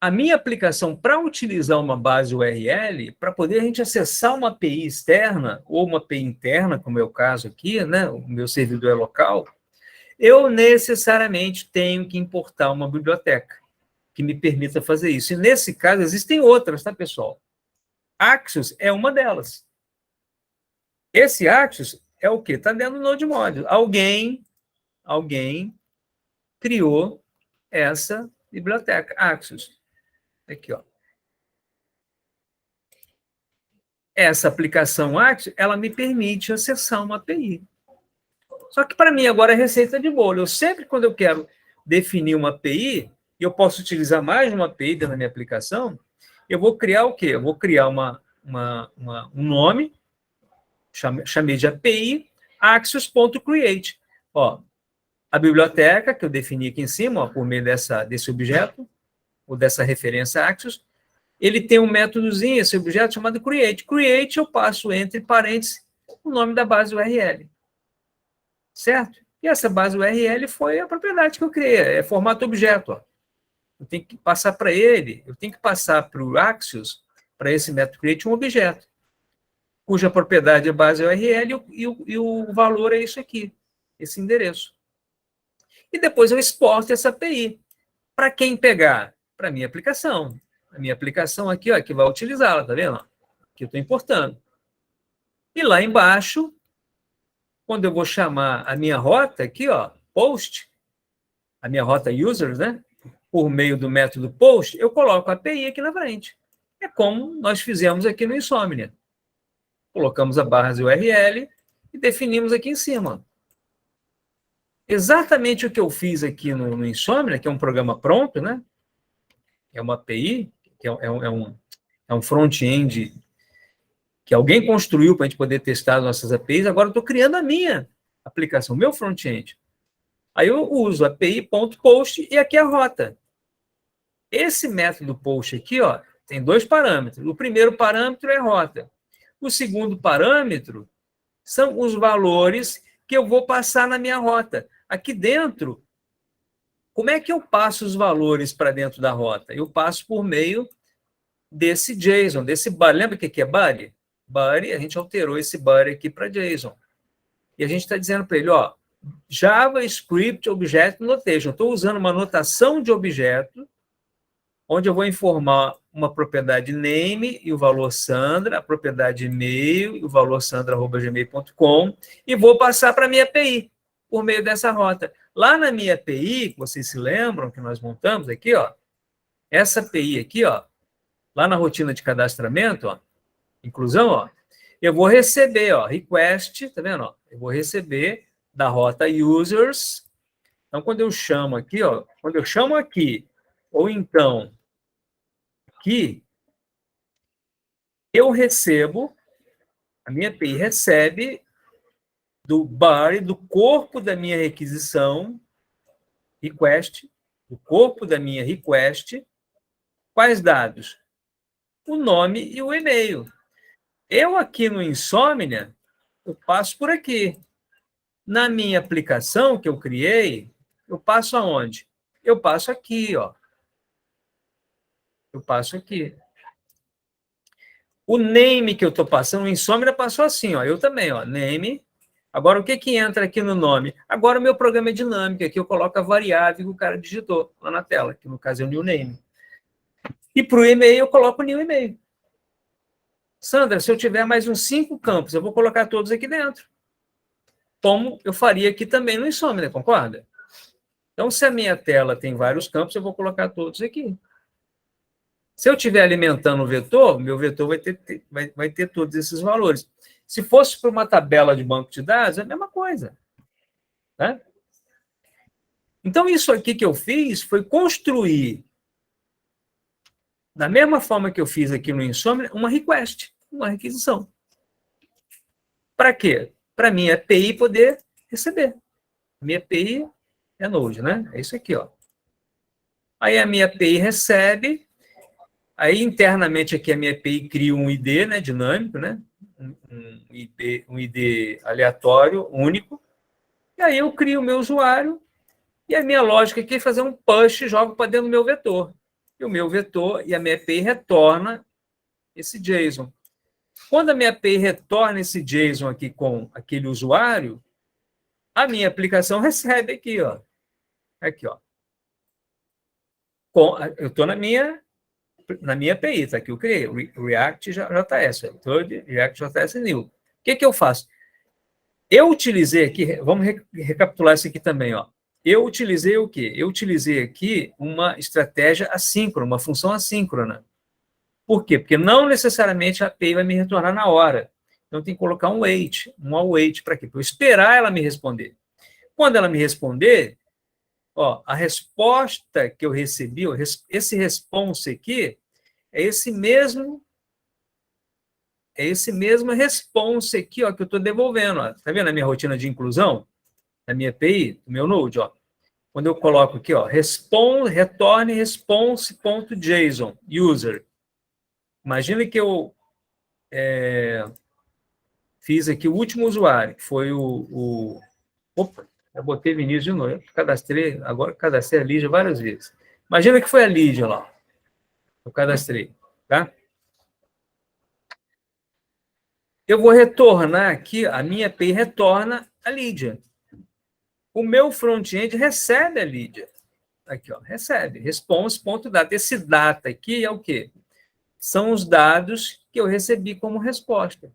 a minha aplicação para utilizar uma base URL, para poder a gente acessar uma API externa ou uma API interna, como é o caso aqui, né? O meu servidor é local, eu necessariamente tenho que importar uma biblioteca que me permita fazer isso. E nesse caso, existem outras, tá, pessoal? Axios é uma delas. Esse Axios é o quê? Está dentro do Node Modules. Alguém criou essa biblioteca, Axios. Aqui, ó. essa aplicação Axios, ela me permite acessar uma API. Só que para mim agora é receita de bolo. Eu sempre, quando eu quero definir uma API, e eu posso utilizar mais de uma API dentro da minha aplicação, eu vou criar o quê? Eu vou criar um nome, chamei de API Axios.create. Ó, a biblioteca que eu defini aqui em cima, ó, por meio desse objeto, ou dessa referência Axios, ele tem um métodozinho, esse objeto chamado create. Create, eu passo entre parênteses o nome da base URL. Certo? E essa base URL foi a propriedade que eu criei, é formato objeto. Ó. Eu tenho que passar para ele, eu tenho que passar para o Axios, para esse método create, um objeto, cuja propriedade é base URL e o valor é isso aqui, esse endereço. E depois eu exporto essa API. Para quem pegar? Para a minha aplicação. A minha aplicação aqui, ó, que vai utilizá-la, tá vendo? Aqui eu estou importando. E lá embaixo, quando eu vou chamar a minha rota aqui, ó, post, a minha rota users, né? Por meio do método post, eu coloco a API aqui na frente. É como nós fizemos aqui no Insomnia. Colocamos a barra de URL e definimos aqui em cima. Exatamente o que eu fiz aqui no Insomnia, que é um programa pronto, né? É uma API, que é um front-end que alguém construiu para a gente poder testar as nossas APIs. Agora eu estou criando a minha aplicação, meu front-end. Aí eu uso API.post e aqui a rota. Esse método post aqui, ó, tem dois parâmetros. O primeiro parâmetro é rota. O segundo parâmetro são os valores que eu vou passar na minha rota. Aqui dentro, como é que eu passo os valores para dentro da rota? Eu passo por meio desse JSON, desse body. Lembra o que é body? Body, a gente alterou esse body aqui para JSON. E a gente está dizendo para ele, ó, JavaScript Object Notation. Estou usando uma notação de objeto, onde eu vou informar uma propriedade name e o valor Sandra, a propriedade e-mail e o valor sandra@gmail.com, e vou passar para a minha API, por meio dessa rota. Lá na minha API, vocês se lembram que nós montamos aqui, ó, essa API aqui, ó, lá na rotina de cadastramento, ó, inclusão, ó, eu vou receber, ó, request, tá vendo? Ó? Eu vou receber da rota users. Então, quando eu chamo aqui, ó, quando eu chamo aqui, ou então aqui, eu recebo, a minha API recebe do body, do corpo da minha requisição, request, do corpo da minha request, quais dados? O nome e o e-mail. Eu aqui no Insomnia, eu passo por aqui. Na minha aplicação que eu criei, eu passo aonde? Eu passo aqui, ó. Eu passo aqui. O name que eu estou passando, o Insomnia passou assim, ó. Eu também, ó. Name. Agora, o que que entra aqui no nome? Agora, o meu programa é dinâmico. Aqui eu coloco a variável que o cara digitou lá na tela, que no caso é o new name. E para o e-mail, eu coloco o new e-mail. Sandra, se eu tiver mais uns 5 campos, eu vou colocar todos aqui dentro. Como eu faria aqui também no Insomnia, concorda? Então, se a minha tela tem vários campos, eu vou colocar todos aqui. Se eu estiver alimentando o vetor, meu vetor vai ter todos esses valores. Se fosse para uma tabela de banco de dados, é a mesma coisa. Né? Então, isso aqui que eu fiz foi construir, da mesma forma que eu fiz aqui no Insomnia, uma request, uma requisição. Para quê? Para minha API poder receber. Minha API é Node, né? É isso aqui, ó. Aí a minha API recebe, aí internamente aqui a minha API cria um ID, né, dinâmico, né? Um ID aleatório, único. E aí eu crio o meu usuário e a minha lógica aqui é fazer um push e jogo para dentro do meu vetor. E o meu vetor e a minha API retorna esse JSON. Quando a minha API retorna esse JSON aqui com aquele usuário, a minha aplicação recebe aqui, ó. Aqui, ó. Eu estou na minha API, tá aqui, eu criei, React JS, React JS New. O que eu faço? Eu utilizei aqui, vamos recapitular isso aqui também, ó. Eu utilizei o quê? Eu utilizei aqui uma estratégia assíncrona, uma função assíncrona. Por quê? Porque não necessariamente a API vai me retornar na hora. Então, tem que colocar um wait, um await, para quê? Para eu esperar ela me responder. Quando ela me responder, ó, a resposta que eu recebi, esse response aqui, é esse mesmo response aqui, ó, que eu estou devolvendo. Ó. Tá vendo a minha rotina de inclusão? Na minha API, no meu Node, ó. Quando eu coloco aqui, ó, retorne response.json, user. Imagina que eu fiz aqui o último usuário, que foi opa, eu botei Vinícius de novo. Eu cadastrei a Lígia várias vezes. Imagina que foi a Lígia lá. Eu cadastrei, tá? Eu vou retornar aqui, a minha API retorna a Lídia. O meu front-end recebe a Lídia. Aqui, ó, recebe, response.data. Esse data aqui é o quê? São os dados que eu recebi como resposta.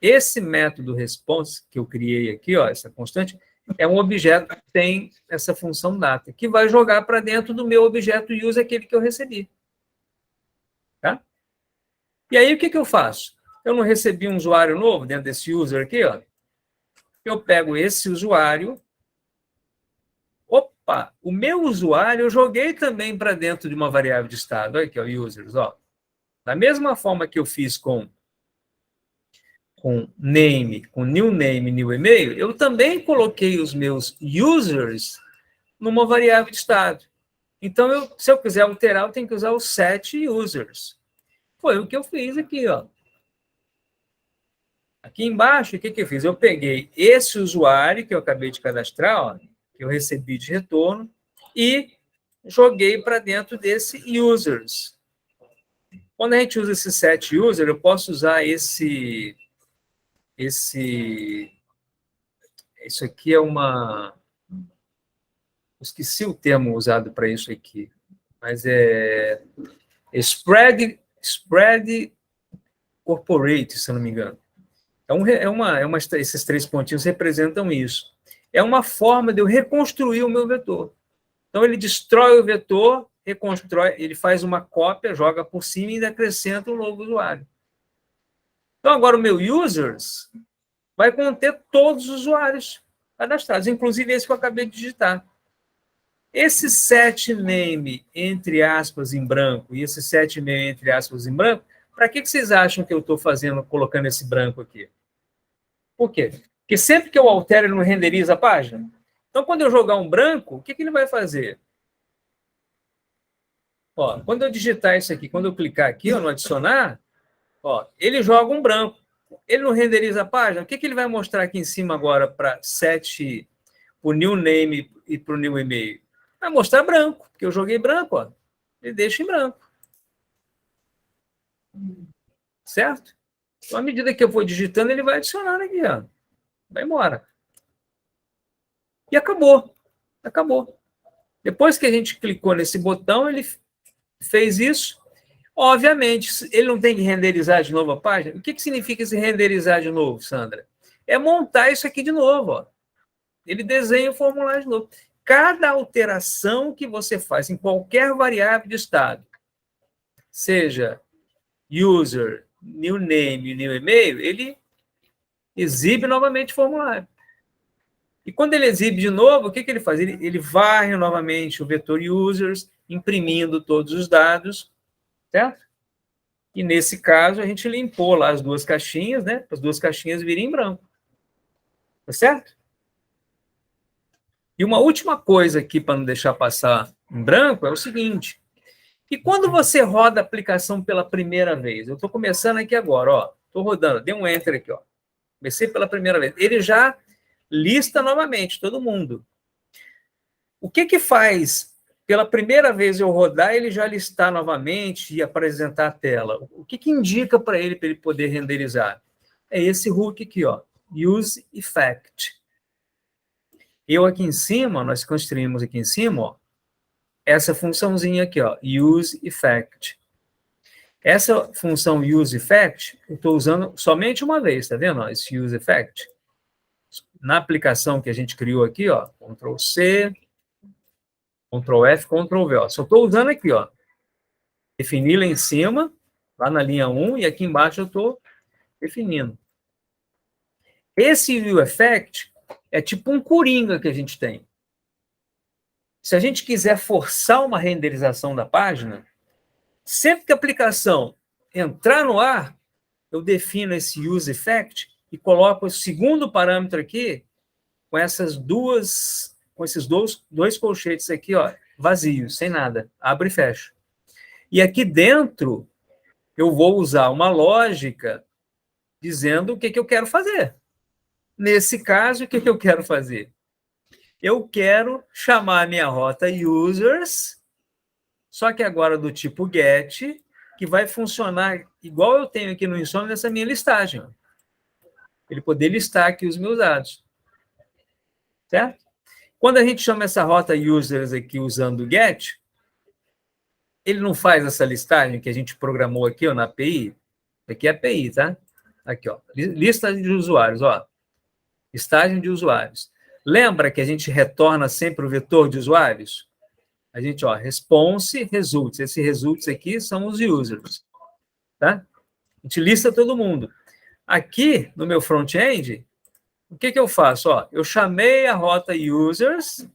Esse método response que eu criei aqui, ó, essa constante, é um objeto que tem essa função data, que vai jogar para dentro do meu objeto use, aquele que eu recebi. Tá? E aí, o que eu faço? Eu não recebi um usuário novo dentro desse user aqui, ó. Eu pego esse usuário. Opa, o meu usuário eu joguei também para dentro de uma variável de estado. Olha aqui, ó, users, ó. Da mesma forma que eu fiz com name, com new name, new e-mail, eu também coloquei os meus users numa variável de estado. Então, se eu quiser alterar, eu tenho que usar os set users. Foi o que eu fiz aqui, ó. Aqui embaixo, o que eu fiz? Eu peguei esse usuário que eu acabei de cadastrar, ó, que eu recebi de retorno, e joguei para dentro desse users. Quando a gente usa esse set user, eu posso usar isso aqui é uma... Esqueci o termo usado para isso aqui, mas é spread corporate, se eu não me engano. Esses 3 pontinhos representam isso. É uma forma de eu reconstruir o meu vetor. Então, ele destrói o vetor, reconstrói, ele faz uma cópia, joga por cima e ainda acrescenta um novo usuário. Então, agora o meu users vai conter todos os usuários cadastrados, inclusive esse que eu acabei de digitar. Esse set name, entre aspas, em branco, e esse set name, entre aspas, em branco, para que vocês acham que eu estou fazendo, colocando esse branco aqui? Por quê? Porque sempre que eu altero, ele não renderiza a página. Então, quando eu jogar um branco, o que ele vai fazer? Ó, quando eu digitar isso aqui, quando eu clicar aqui, ó, no adicionar, ó, ele joga um branco. Ele não renderiza a página. O que ele vai mostrar aqui em cima agora para set, o new name e para o new e-mail? Vai mostrar branco, porque eu joguei branco, ó. Ele deixa em branco. Certo? Então, à medida que eu for digitando, ele vai adicionando aqui, ó. Vai embora. E acabou. Acabou. Depois que a gente clicou nesse botão, ele fez isso. Obviamente, ele não tem que renderizar de novo a página. O que significa esse renderizar de novo, Sandra? É montar isso aqui de novo. Ó. Ele desenha o formulário de novo. Cada alteração que você faz em qualquer variável de estado, seja user, new name, new e-mail, ele exibe novamente o formulário. E quando ele exibe de novo, o que ele faz? Ele varre novamente o vetor users, imprimindo todos os dados, certo? E nesse caso, a gente limpou lá as duas caixinhas, né? As duas caixinhas virem em branco. Tá certo? E uma última coisa aqui, para não deixar passar em branco, é o seguinte. E quando você roda a aplicação pela primeira vez? Eu estou começando aqui agora, ó. Estou rodando, dei um enter aqui, ó. Comecei pela primeira vez. Ele já lista novamente todo mundo. O que faz pela primeira vez eu rodar, ele já listar novamente e apresentar a tela? O que indica para ele poder renderizar? É esse hook aqui, ó, use effect. Eu aqui em cima, nós construímos aqui em cima, ó, essa funçãozinha aqui, ó, use effect. Essa função use effect, eu estou usando somente uma vez, tá vendo? Ó, esse use effect. Na aplicação que a gente criou aqui, ó, Ctrl C, Ctrl F, Ctrl V, ó. Só estou usando aqui, ó. Definir lá em cima, lá na linha 1, e aqui embaixo eu estou definindo. Esse view effect é tipo um coringa que a gente tem. Se a gente quiser forçar uma renderização da página, sempre que a aplicação entrar no ar, eu defino esse use effect e coloco o segundo parâmetro aqui com essas duas, com esses dois colchetes aqui, ó, vazios, sem nada. Abre e fecha. E aqui dentro eu vou usar uma lógica dizendo o que eu quero fazer. Nesse caso, o que eu quero fazer? Eu quero chamar a minha rota users, só que agora do tipo get, que vai funcionar igual eu tenho aqui no Insomnia nessa minha listagem. Ele poder listar aqui os meus dados. Certo? Quando a gente chama essa rota users aqui usando o get, ele não faz essa listagem que a gente programou aqui ó, na API. Aqui é a API, tá? Aqui, ó. Lista de usuários, ó. Listagem de usuários. Lembra que a gente retorna sempre o vetor de usuários? A gente, ó, response, results. Esses results aqui são os users, tá? A gente lista todo mundo. Aqui, no meu front-end, o que eu faço? Ó, eu chamei a rota users,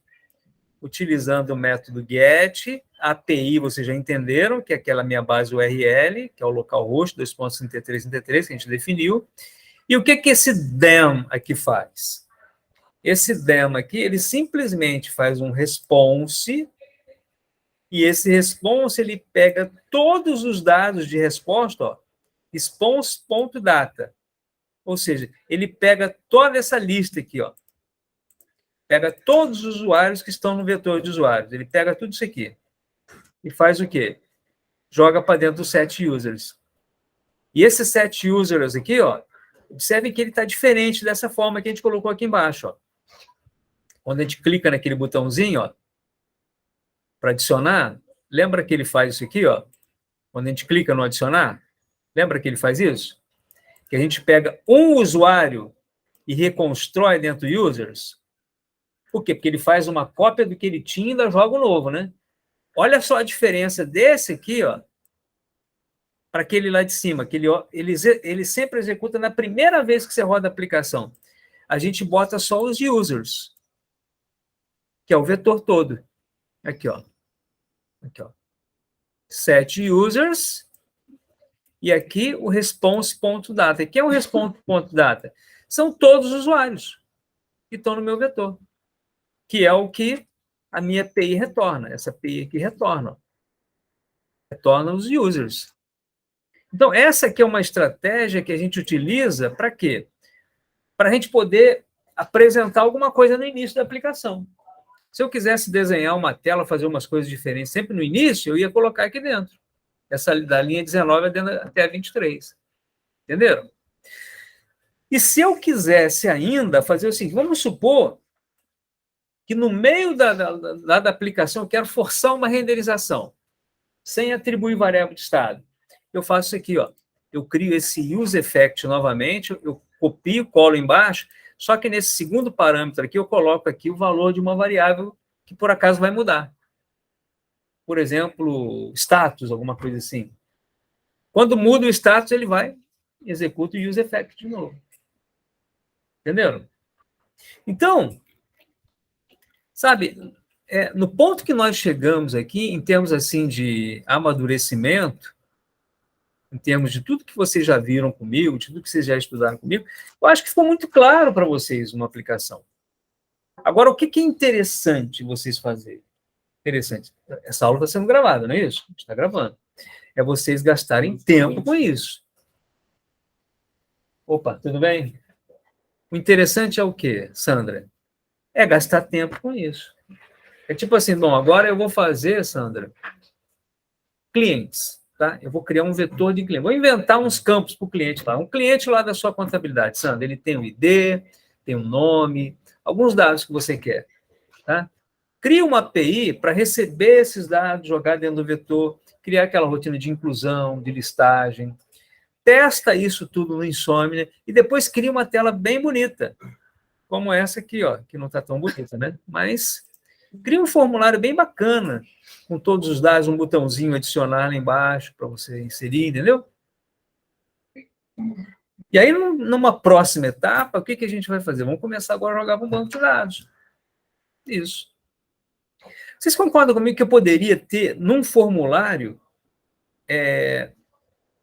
utilizando o método get, a API, vocês já entenderam, que é aquela minha base URL, que é o localhost 2.3333, que a gente definiu. E o que esse dem aqui faz? Esse dem aqui, ele simplesmente faz um response, e esse response, ele pega todos os dados de resposta, ó, response.data. Ou seja, ele pega toda essa lista aqui, ó. Pega todos os usuários que estão no vetor de usuários. Ele pega tudo isso aqui. E faz o quê? Joga para dentro dos set users. E esses set users aqui, ó, observem que ele está diferente dessa forma que a gente colocou aqui embaixo, ó. Quando a gente clica naquele botãozinho, ó, para adicionar, lembra que ele faz isso aqui, ó? Quando a gente clica no adicionar, lembra que ele faz isso? Que a gente pega um usuário e reconstrói dentro do users. Por quê? Porque ele faz uma cópia do que ele tinha e ainda joga o novo, né? Olha só a diferença desse aqui, ó, para aquele lá de cima, que ele sempre executa na primeira vez que você roda a aplicação. A gente bota só os users, que é o vetor todo. Aqui, ó. Aqui, ó. Set users, e aqui o response.data. E quem é o response.data? São todos os usuários que estão no meu vetor, que é o que a minha API retorna. Essa API aqui retorna. Retorna os users. Então, essa aqui é uma estratégia que a gente utiliza para quê? Para a gente poder apresentar alguma coisa no início da aplicação. Se eu quisesse desenhar uma tela, fazer umas coisas diferentes sempre no início, eu ia colocar aqui dentro. Essa da linha 19 até a 23. Entenderam? E se eu quisesse ainda fazer o seguinte, vamos supor que no meio da aplicação eu quero forçar uma renderização, sem atribuir variável de estado. Eu faço isso aqui, ó. Eu crio esse use effect novamente, eu copio, colo embaixo, só que nesse segundo parâmetro aqui, eu coloco aqui o valor de uma variável que por acaso vai mudar. Por exemplo, status, alguma coisa assim. Quando muda o status, ele vai e executa o use effect de novo. Entenderam? Então, sabe, no ponto que nós chegamos aqui, em termos assim de amadurecimento, em termos de tudo que vocês já viram comigo, de tudo que vocês já estudaram comigo, eu acho que ficou muito claro para vocês uma aplicação. Agora, o que é interessante vocês fazerem? Interessante. Essa aula está sendo gravada, não é isso? A gente está gravando. É vocês gastarem tempo com isso. Opa, tudo bem? O interessante é o quê, Sandra? É gastar tempo com isso. É tipo assim, bom, agora eu vou fazer, Sandra, clientes, tá? Eu vou criar um vetor de cliente. Vou inventar uns campos para o cliente lá. Um cliente lá da sua contabilidade, Sandra, ele tem um ID, tem um nome, alguns dados que você quer, tá? Cria uma API para receber esses dados, jogar dentro do vetor, criar aquela rotina de inclusão, de listagem. Testa isso tudo no Insomnia e depois cria uma tela bem bonita, como essa aqui, ó, que não está tão bonita, né? Mas cria um formulário bem bacana, com todos os dados, um botãozinho adicionar lá embaixo para você inserir, entendeu? E aí, numa próxima etapa, o que a gente vai fazer? Vamos começar agora a jogar para um banco de dados. Isso. Vocês concordam comigo que eu poderia ter, num formulário,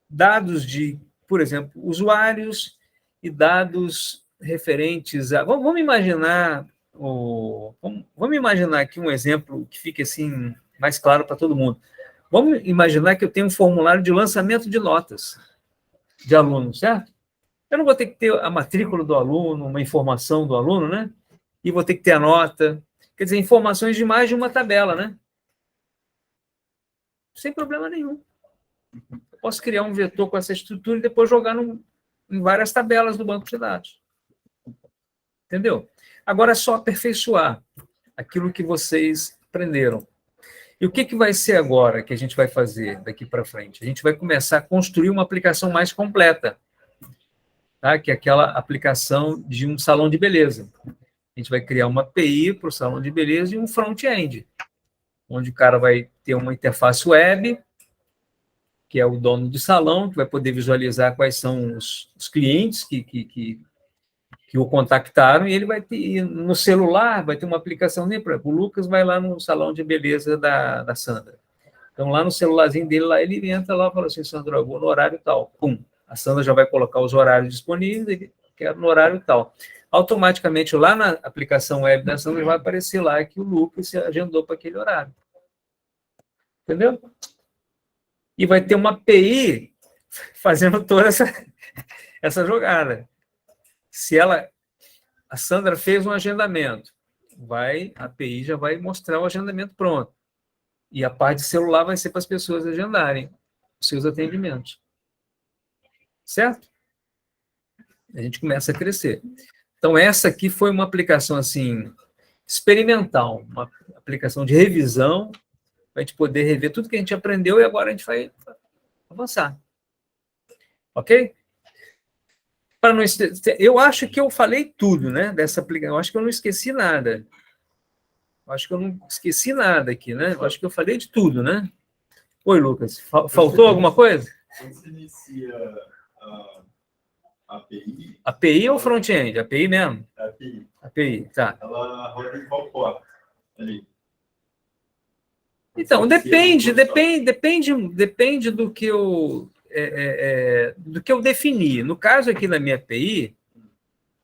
dados de, por exemplo, usuários e dados referentes a... Vamos imaginar... Vamos imaginar aqui um exemplo que fique assim mais claro para todo mundo. Vamos imaginar que eu tenho um formulário de lançamento de notas de aluno, certo? Eu não vou ter que ter a matrícula do aluno, uma informação do aluno, né? E vou ter que ter a nota. Quer dizer, informações de mais de uma tabela, né? Sem problema nenhum. Eu posso criar um vetor com essa estrutura e depois jogar em várias tabelas do banco de dados. Entendeu? Agora é só aperfeiçoar aquilo que vocês aprenderam. E o que vai ser agora que a gente vai fazer daqui para frente? A gente vai começar a construir uma aplicação mais completa, tá? Que é aquela aplicação de um salão de beleza. A gente vai criar uma API para o salão de beleza e um front-end, onde o cara vai ter uma interface web, que é o dono do salão, que vai poder visualizar quais são os clientes que o contactaram, e ele vai ter, no celular, vai ter uma aplicação, por exemplo, o Lucas vai lá no salão de beleza da Sandra. Então, lá no celularzinho dele, lá ele entra lá e fala assim, Sandra, eu vou no horário tal. Pum, a Sandra já vai colocar os horários disponíveis, ele quer no horário tal. Automaticamente, lá na aplicação web da Sandra, vai aparecer lá que o Lucas se agendou para aquele horário. Entendeu? E vai ter uma API fazendo toda essa jogada. Se a Sandra fez um agendamento, a API já vai mostrar o agendamento pronto. E a parte de celular vai ser para as pessoas agendarem os seus atendimentos. Certo? A gente começa a crescer. Então, essa aqui foi uma aplicação assim experimental, uma aplicação de revisão, para a gente poder rever tudo que a gente aprendeu e agora a gente vai avançar. Ok? Para não eu acho que eu falei tudo, né? Dessa aplicação. Eu acho que eu não esqueci nada. Eu acho que eu não esqueci nada aqui, né? Eu acho que eu falei de tudo, né? Oi, Lucas. Faltou alguma coisa? Você inicia a API. API ou front-end? API mesmo? API. API, tá. Ela roda em qual porta? Ali. Então, depende do que eu defini. No caso aqui da minha API,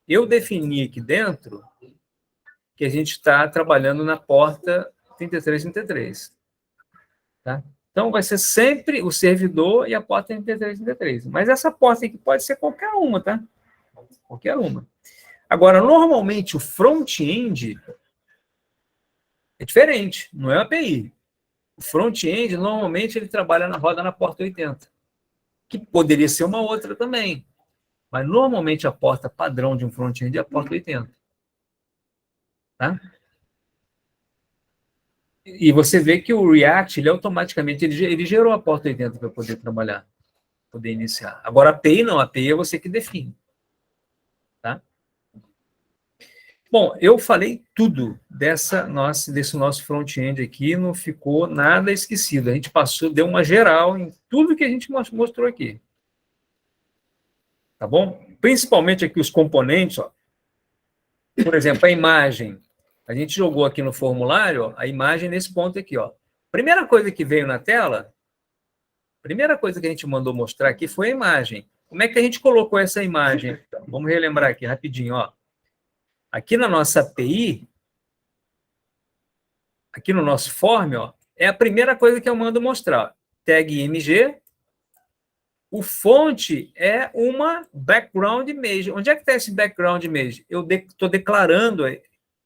eu defini aqui dentro que a gente está trabalhando na porta 3333. Tá? Então, vai ser sempre o servidor e a porta 3333. Mas essa porta aqui pode ser qualquer uma, tá? Qualquer uma. Agora, normalmente, o front-end é diferente, não é uma API. O front-end, normalmente, ele roda na porta 80, que poderia ser uma outra também. Mas, normalmente, a porta padrão de um front-end é a porta 80. Tá? E você vê que o React, ele automaticamente, ele gerou a porta 80 para poder trabalhar, poder iniciar. Agora, a API não, a API é você que define. Tá? Bom, eu falei tudo desse nosso front-end aqui, não ficou nada esquecido. A gente deu uma geral em tudo que a gente mostrou aqui. Tá bom? Principalmente aqui os componentes, ó. Por exemplo, a imagem. A gente jogou aqui no formulário, ó, a imagem nesse ponto aqui, ó. Primeira coisa que veio na tela, primeira coisa que a gente mandou mostrar aqui foi a imagem. Como é que a gente colocou essa imagem? Vamos relembrar aqui rapidinho, ó. Aqui na nossa API, aqui no nosso form, ó, é a primeira coisa que eu mando mostrar. Tag img. O fonte é uma background image. Onde é que está esse background image? Eu estou declarando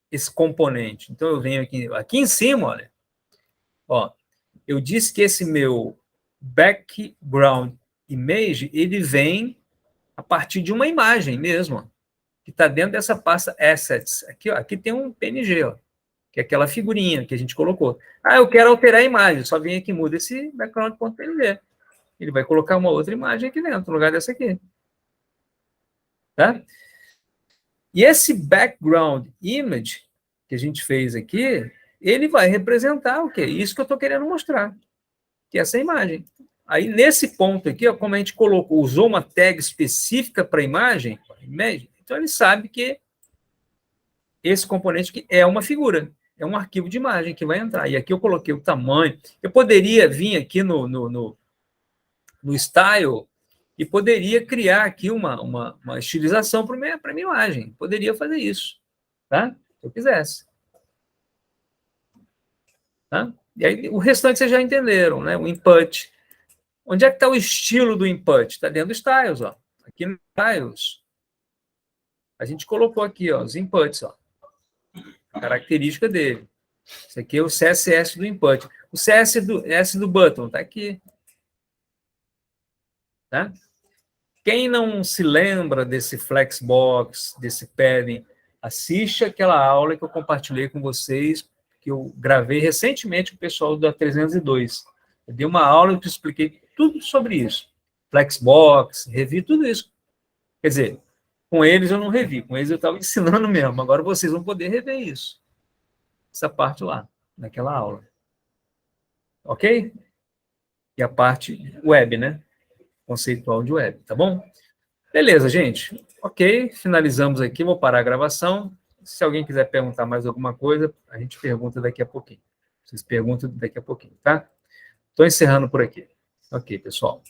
esse componente. Então, eu venho aqui em cima, olha. Ó, eu disse que esse meu background image, ele vem a partir de uma imagem mesmo, que está dentro dessa pasta assets. Aqui, ó, aqui tem um PNG, ó, que é aquela figurinha que a gente colocou. Ah, eu quero alterar a imagem, só vem aqui e muda esse background.png. Ele vai colocar uma outra imagem aqui dentro, no lugar dessa aqui. Tá? E esse background image que a gente fez aqui, ele vai representar o quê? Isso que eu estou querendo mostrar, que é essa imagem. Aí, nesse ponto aqui, ó, como a gente colocou, usou uma tag específica para a imagem, então ele sabe que esse componente aqui é uma figura, é um arquivo de imagem que vai entrar. E aqui eu coloquei o tamanho. Eu poderia vir aqui no style e poderia criar aqui uma estilização para a minha imagem. Poderia fazer isso, tá? Se eu quisesse. Tá? E aí, o restante vocês já entenderam, né? O input. Onde é que está o estilo do input? Está dentro do styles, ó. Aqui no styles, a gente colocou aqui, ó, os inputs, ó. A característica dele. Isso aqui é o CSS do input. O CSS do button está aqui. Tá? Quem não se lembra desse Flexbox, desse padding, assiste aquela aula que eu compartilhei com vocês, que eu gravei recentemente com o pessoal da 302. Eu dei uma aula e eu expliquei tudo sobre isso. Flexbox, revi tudo isso. Quer dizer, com eles eu não revi, com eles eu estava ensinando mesmo. Agora vocês vão poder rever isso. Essa parte lá, naquela aula. Ok? E a parte web, né? Conceitual de web, tá bom? Beleza, gente. Ok, finalizamos aqui. Vou parar a gravação. Se alguém quiser perguntar mais alguma coisa, a gente pergunta daqui a pouquinho. Vocês perguntam daqui a pouquinho, tá? Estou encerrando por aqui. Ok, pessoal.